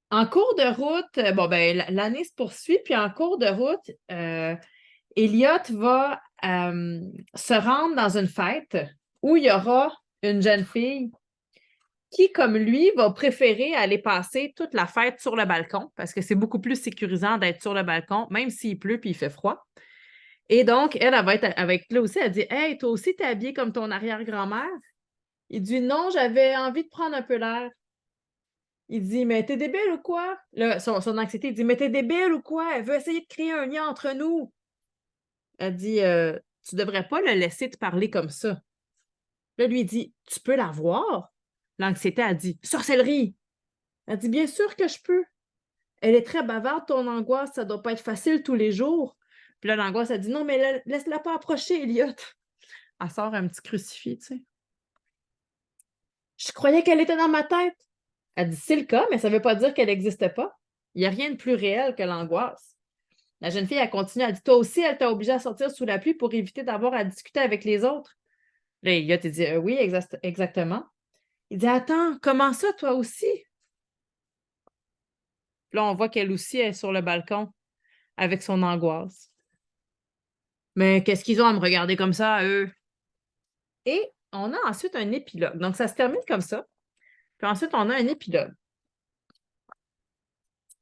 En cours de route, bon, ben, l'année se poursuit, puis en cours de route, Elliot va se rendre dans une fête où il y aura une jeune fille qui, comme lui, va préférer aller passer toute la fête sur le balcon parce que c'est beaucoup plus sécurisant d'être sur le balcon, même s'il pleut puis il fait froid. Et donc, elle va être avec là aussi. Elle dit « Hey, toi aussi, t'es habillée comme ton arrière-grand-mère? » Il dit « Non, j'avais envie de prendre un peu l'air. » Il dit « Mais t'es débile ou quoi? » Là, son anxiété, il dit « Mais t'es débile ou quoi? Elle veut essayer de créer un lien entre nous. » Elle dit Tu devrais pas le laisser te parler comme ça. Là, lui, il dit Tu peux la voir? L'anxiété a dit Sorcellerie! Elle dit Bien sûr que je peux. Elle est très bavarde, ton angoisse, ça doit pas être facile tous les jours. Puis là, l'angoisse, a dit Non, mais laisse-la pas approcher, Elliot. Elle sort un petit crucifix, tu sais. Je croyais qu'elle était dans ma tête. Elle dit C'est le cas, mais ça veut pas dire qu'elle n'existe pas. Il n'y a rien de plus réel que l'angoisse. La jeune fille, elle continue, elle dit, toi aussi, elle t'a obligé à sortir sous la pluie pour éviter d'avoir à discuter avec les autres. Là, Elliot, il dit, oui, exactement. Il dit, attends, comment ça, toi aussi? Puis là, on voit qu'elle aussi est sur le balcon avec son angoisse. Mais qu'est-ce qu'ils ont à me regarder comme ça, eux? Et on a ensuite un épilogue. Donc, ça se termine comme ça. Puis ensuite, on a un épilogue.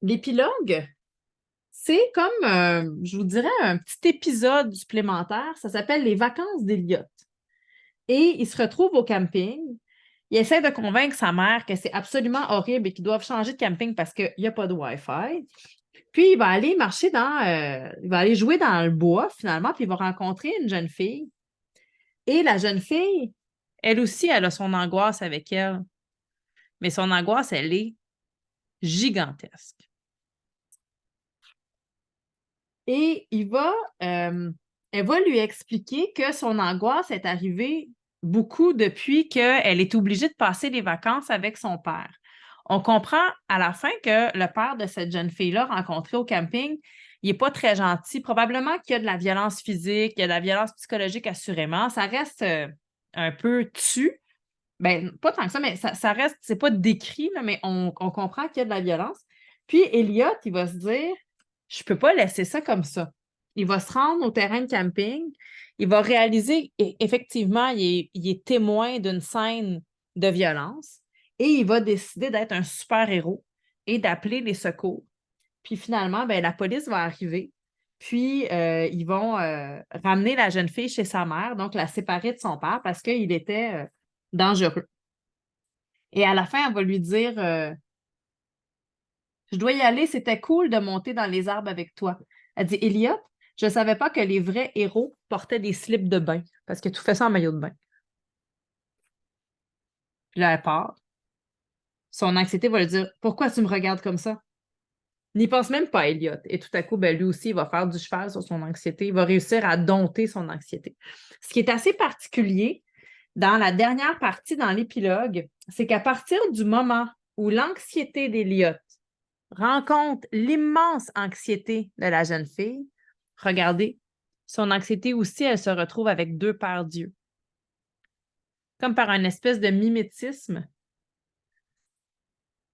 L'épilogue, c'est comme, je vous dirais, un petit épisode supplémentaire. Ça s'appelle Les vacances d'Eliott. Et il se retrouve au camping. Il essaie de convaincre sa mère que c'est absolument horrible et qu'ils doivent changer de camping parce qu'il n'y a pas de Wi-Fi. Puis, il va aller marcher il va aller jouer dans le bois, finalement, puis il va rencontrer une jeune fille. Et la jeune fille, elle aussi, elle a son angoisse avec elle. Mais son angoisse, elle est gigantesque. Et elle va lui expliquer que son angoisse est arrivée beaucoup depuis qu'elle est obligée de passer les vacances avec son père. On comprend à la fin que le père de cette jeune fille-là rencontrée au camping, il n'est pas très gentil. Probablement qu'il y a de la violence physique, il y a de la violence psychologique assurément. Ça reste un peu tu. Ben, pas tant que ça, mais ça reste, c'est pas décrit, là, mais on comprend qu'il y a de la violence. Puis Elliot, il va se dire, je peux pas laisser ça comme ça. Il va se rendre au terrain de camping, il va réaliser, effectivement, il est témoin d'une scène de violence et il va décider d'être un super-héros et d'appeler les secours. Puis finalement, ben, la police va arriver, puis ils vont ramener la jeune fille chez sa mère, donc la séparer de son père parce qu'il était dangereux. Et à la fin, elle va lui dire je dois y aller, c'était cool de monter dans les arbres avec toi. Elle dit Elliot, je ne savais pas que les vrais héros portaient des slips de bain parce que tu fais ça en maillot de bain. Puis là, elle part. Son anxiété va lui dire pourquoi tu me regardes comme ça? N'y pense même pas, Elliot. Et tout à coup, ben, lui aussi, il va faire du cheval sur son anxiété. Il va réussir à dompter son anxiété. Ce qui est assez particulier dans la dernière partie, dans l'épilogue, c'est qu'à partir du moment où l'anxiété d'Elliot rencontre l'immense anxiété de la jeune fille, regardez, son anxiété aussi, elle se retrouve avec deux paires d'yeux. Comme par une espèce de mimétisme,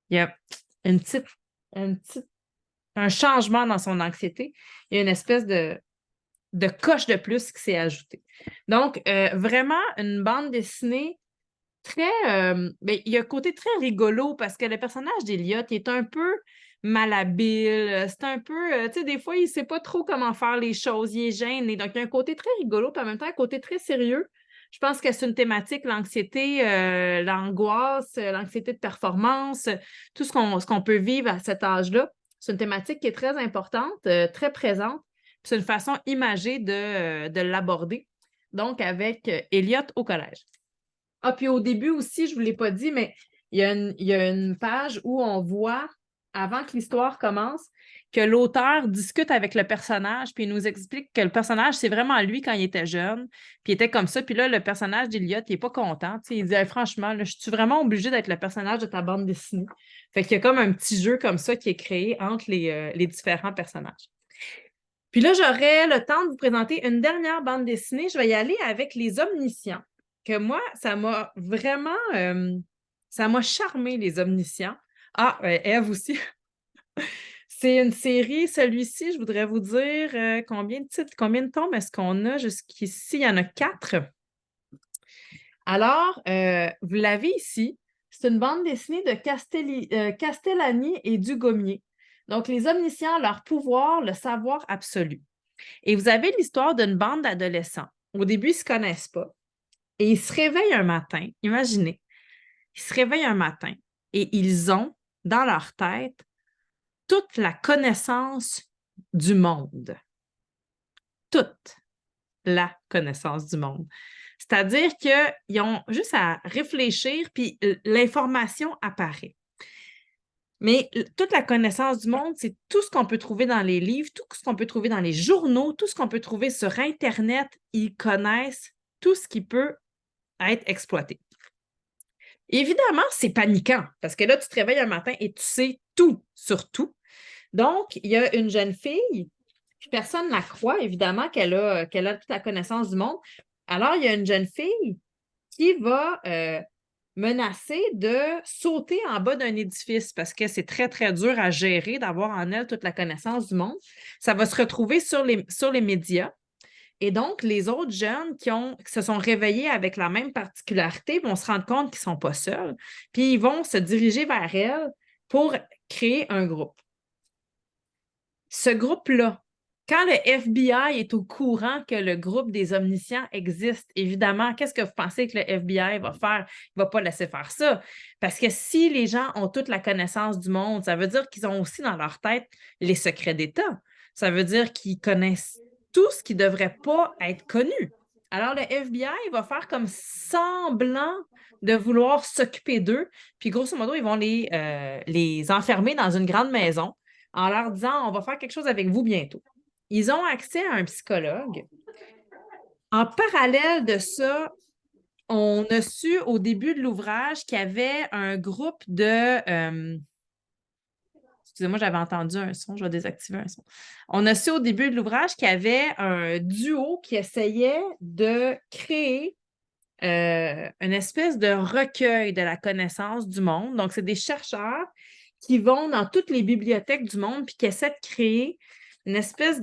il y a un changement dans son anxiété. Il y a une espèce de coche de plus qui s'est ajoutée. Donc, vraiment, une bande dessinée très... ben, il y a un côté très rigolo parce que le personnage d'Eliot est un peu malhabile. C'est un peu... tu sais, des fois, il ne sait pas trop comment faire les choses. Il est gêné. Donc, il y a un côté très rigolo, puis en même temps, un côté très sérieux. Je pense que c'est une thématique, l'anxiété, l'angoisse, l'anxiété de performance, tout ce qu'on peut vivre à cet âge-là. C'est une thématique qui est très importante, très présente. C'est une façon imagée de l'aborder. Donc, avec Elliot au collège. Ah, puis au début aussi, je ne vous l'ai pas dit, mais il y a une page où on voit, avant que l'histoire commence, que l'auteur discute avec le personnage, puis il nous explique que le personnage, c'est vraiment lui quand il était jeune, puis il était comme ça. Puis là, le personnage d'Eliott, il n'est pas content. Il dit hey, franchement, là, je suis vraiment obligé d'être le personnage de ta bande dessinée. Fait qu'il y a comme un petit jeu comme ça qui est créé entre les différents personnages. Puis là, j'aurai le temps de vous présenter une dernière bande dessinée. Je vais y aller avec Les Omniscients, que moi, ça m'a vraiment... ça m'a charmé, Les Omniscients. Ah, Ève aussi. C'est une série, celui-ci, je voudrais vous dire combien de titres, combien de tomes est-ce qu'on a jusqu'ici? Il y en a 4. Alors, vous l'avez ici. C'est une bande dessinée de Castellani et Dugommier. Donc, les omniscients, leur pouvoir, le savoir absolu. Et vous avez l'histoire d'une bande d'adolescents. Au début, ils ne se connaissent pas. Et ils se réveillent un matin. Imaginez. Ils se réveillent un matin et ils ont dans leur tête toute la connaissance du monde. Toute la connaissance du monde. C'est-à-dire qu'ils ont juste à réfléchir, puis l'information apparaît. Mais toute la connaissance du monde, c'est tout ce qu'on peut trouver dans les livres, tout ce qu'on peut trouver dans les journaux, tout ce qu'on peut trouver sur Internet. Ils connaissent tout ce qui peut être exploité. Évidemment, c'est paniquant parce que là, tu te réveilles un matin et tu sais tout sur tout. Donc, il y a une jeune fille, puis personne ne la croit, évidemment, qu'elle a toute la connaissance du monde. Alors, il y a une jeune fille qui va menacer de sauter en bas d'un édifice parce que c'est très, très dur à gérer d'avoir en elle toute la connaissance du monde. Ça va se retrouver sur les médias. Et donc, les autres jeunes qui se sont réveillés avec la même particularité vont se rendre compte qu'ils ne sont pas seuls, puis ils vont se diriger vers elle pour créer un groupe. Ce groupe-là, quand le FBI est au courant que le groupe des omniscients existe, évidemment, qu'est-ce que vous pensez que le FBI va faire? Il ne va pas laisser faire ça. Parce que si les gens ont toute la connaissance du monde, ça veut dire qu'ils ont aussi dans leur tête les secrets d'État. Ça veut dire qu'ils connaissent tout ce qui ne devrait pas être connu. Alors, le FBI va faire comme semblant de vouloir s'occuper d'eux. Puis, grosso modo, ils vont les enfermer dans une grande maison en leur disant on va faire quelque chose avec vous bientôt. Ils ont accès à un psychologue. En parallèle de ça, on a su au début de l'ouvrage qu'il y avait un groupe de. Excusez-moi, j'avais entendu un son, je vais désactiver un son. On a su au début de l'ouvrage qu'il y avait un duo qui essayait de créer une espèce de recueil de la connaissance du monde. Donc, c'est des chercheurs qui vont dans toutes les bibliothèques du monde puis qui essaient de créer une espèce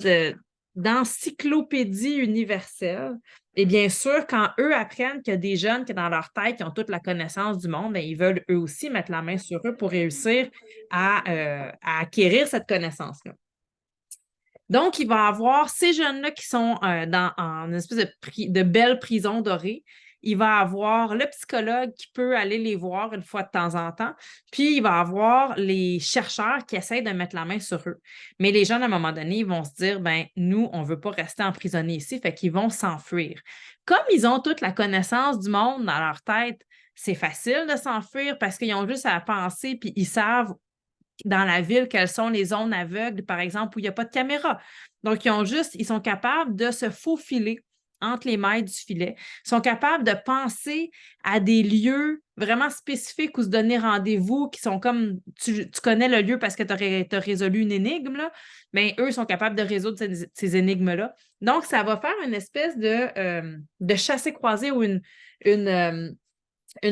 d'encyclopédie universelle. Et bien sûr, quand eux apprennent qu'il y a des jeunes qui, dans leur tête, qui ont toute la connaissance du monde, bien, ils veulent eux aussi mettre la main sur eux pour réussir à acquérir cette connaissance-là. Donc, il va y avoir ces jeunes-là qui sont en une espèce de belle prison dorée. Il va y avoir le psychologue qui peut aller les voir une fois de temps en temps. Puis, il va y avoir les chercheurs qui essayent de mettre la main sur eux. Mais les jeunes, à un moment donné, ils vont se dire, ben nous, on ne veut pas rester emprisonnés ici, fait qu'ils vont s'enfuir. Comme ils ont toute la connaissance du monde dans leur tête, c'est facile de s'enfuir parce qu'ils ont juste à penser, puis ils savent dans la ville, quelles sont les zones aveugles, par exemple, où il n'y a pas de caméra. Donc, ils sont capables de se faufiler entre les mailles du filet. Ils sont capables de penser à des lieux vraiment spécifiques où se donner rendez-vous, qui sont comme, tu connais le lieu parce que tu as résolu une énigme, là, mais eux sont capables de résoudre ces énigmes-là. Donc, ça va faire une espèce de chassé-croisé ou une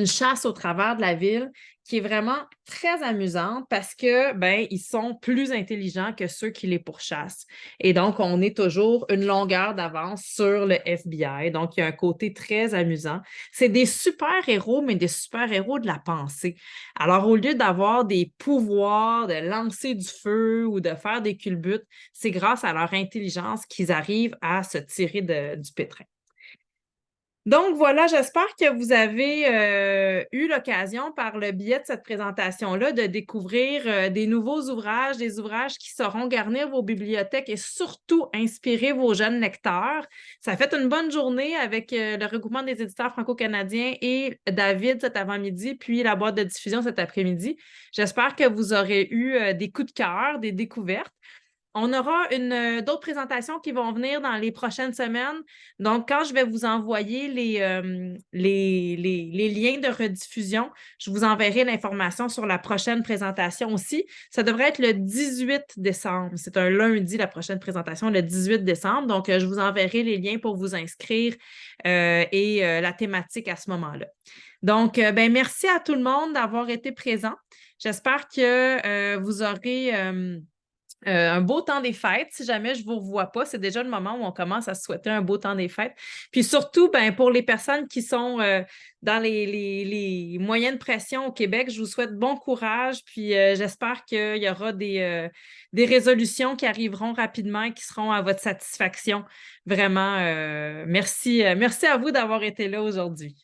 chasse au travers de la ville qui est vraiment très amusante parce que ben ils sont plus intelligents que ceux qui les pourchassent. Et donc, on est toujours une longueur d'avance sur le FBI. Donc, il y a un côté très amusant. C'est des super-héros, mais des super-héros de la pensée. Alors, au lieu d'avoir des pouvoirs, de lancer du feu ou de faire des culbutes, c'est grâce à leur intelligence qu'ils arrivent à se tirer du pétrin. Donc voilà, j'espère que vous avez eu l'occasion par le biais de cette présentation-là de découvrir des nouveaux ouvrages, des ouvrages qui sauront garnir vos bibliothèques et surtout inspirer vos jeunes lecteurs. Ça fait une bonne journée avec le regroupement des éditeurs franco-canadiens et David cet avant-midi, puis la boîte de diffusion cet après-midi. J'espère que vous aurez eu des coups de cœur, des découvertes. On aura d'autres présentations qui vont venir dans les prochaines semaines. Donc, quand je vais vous envoyer les liens de rediffusion, je vous enverrai l'information sur la prochaine présentation aussi. Ça devrait être le 18 décembre. C'est un lundi, la prochaine présentation, le 18 décembre. Donc, je vous enverrai les liens pour vous inscrire et la thématique à ce moment-là. Donc, ben, merci à tout le monde d'avoir été présent. J'espère que vous aurez un beau temps des fêtes. Si jamais je ne vous revois pas, c'est déjà le moment où on commence à se souhaiter un beau temps des fêtes. Puis surtout, ben, pour les personnes qui sont dans les moyennes pressions au Québec, je vous souhaite bon courage. Puis j'espère qu'il y aura des résolutions qui arriveront rapidement et qui seront à votre satisfaction. Vraiment, merci à vous d'avoir été là aujourd'hui.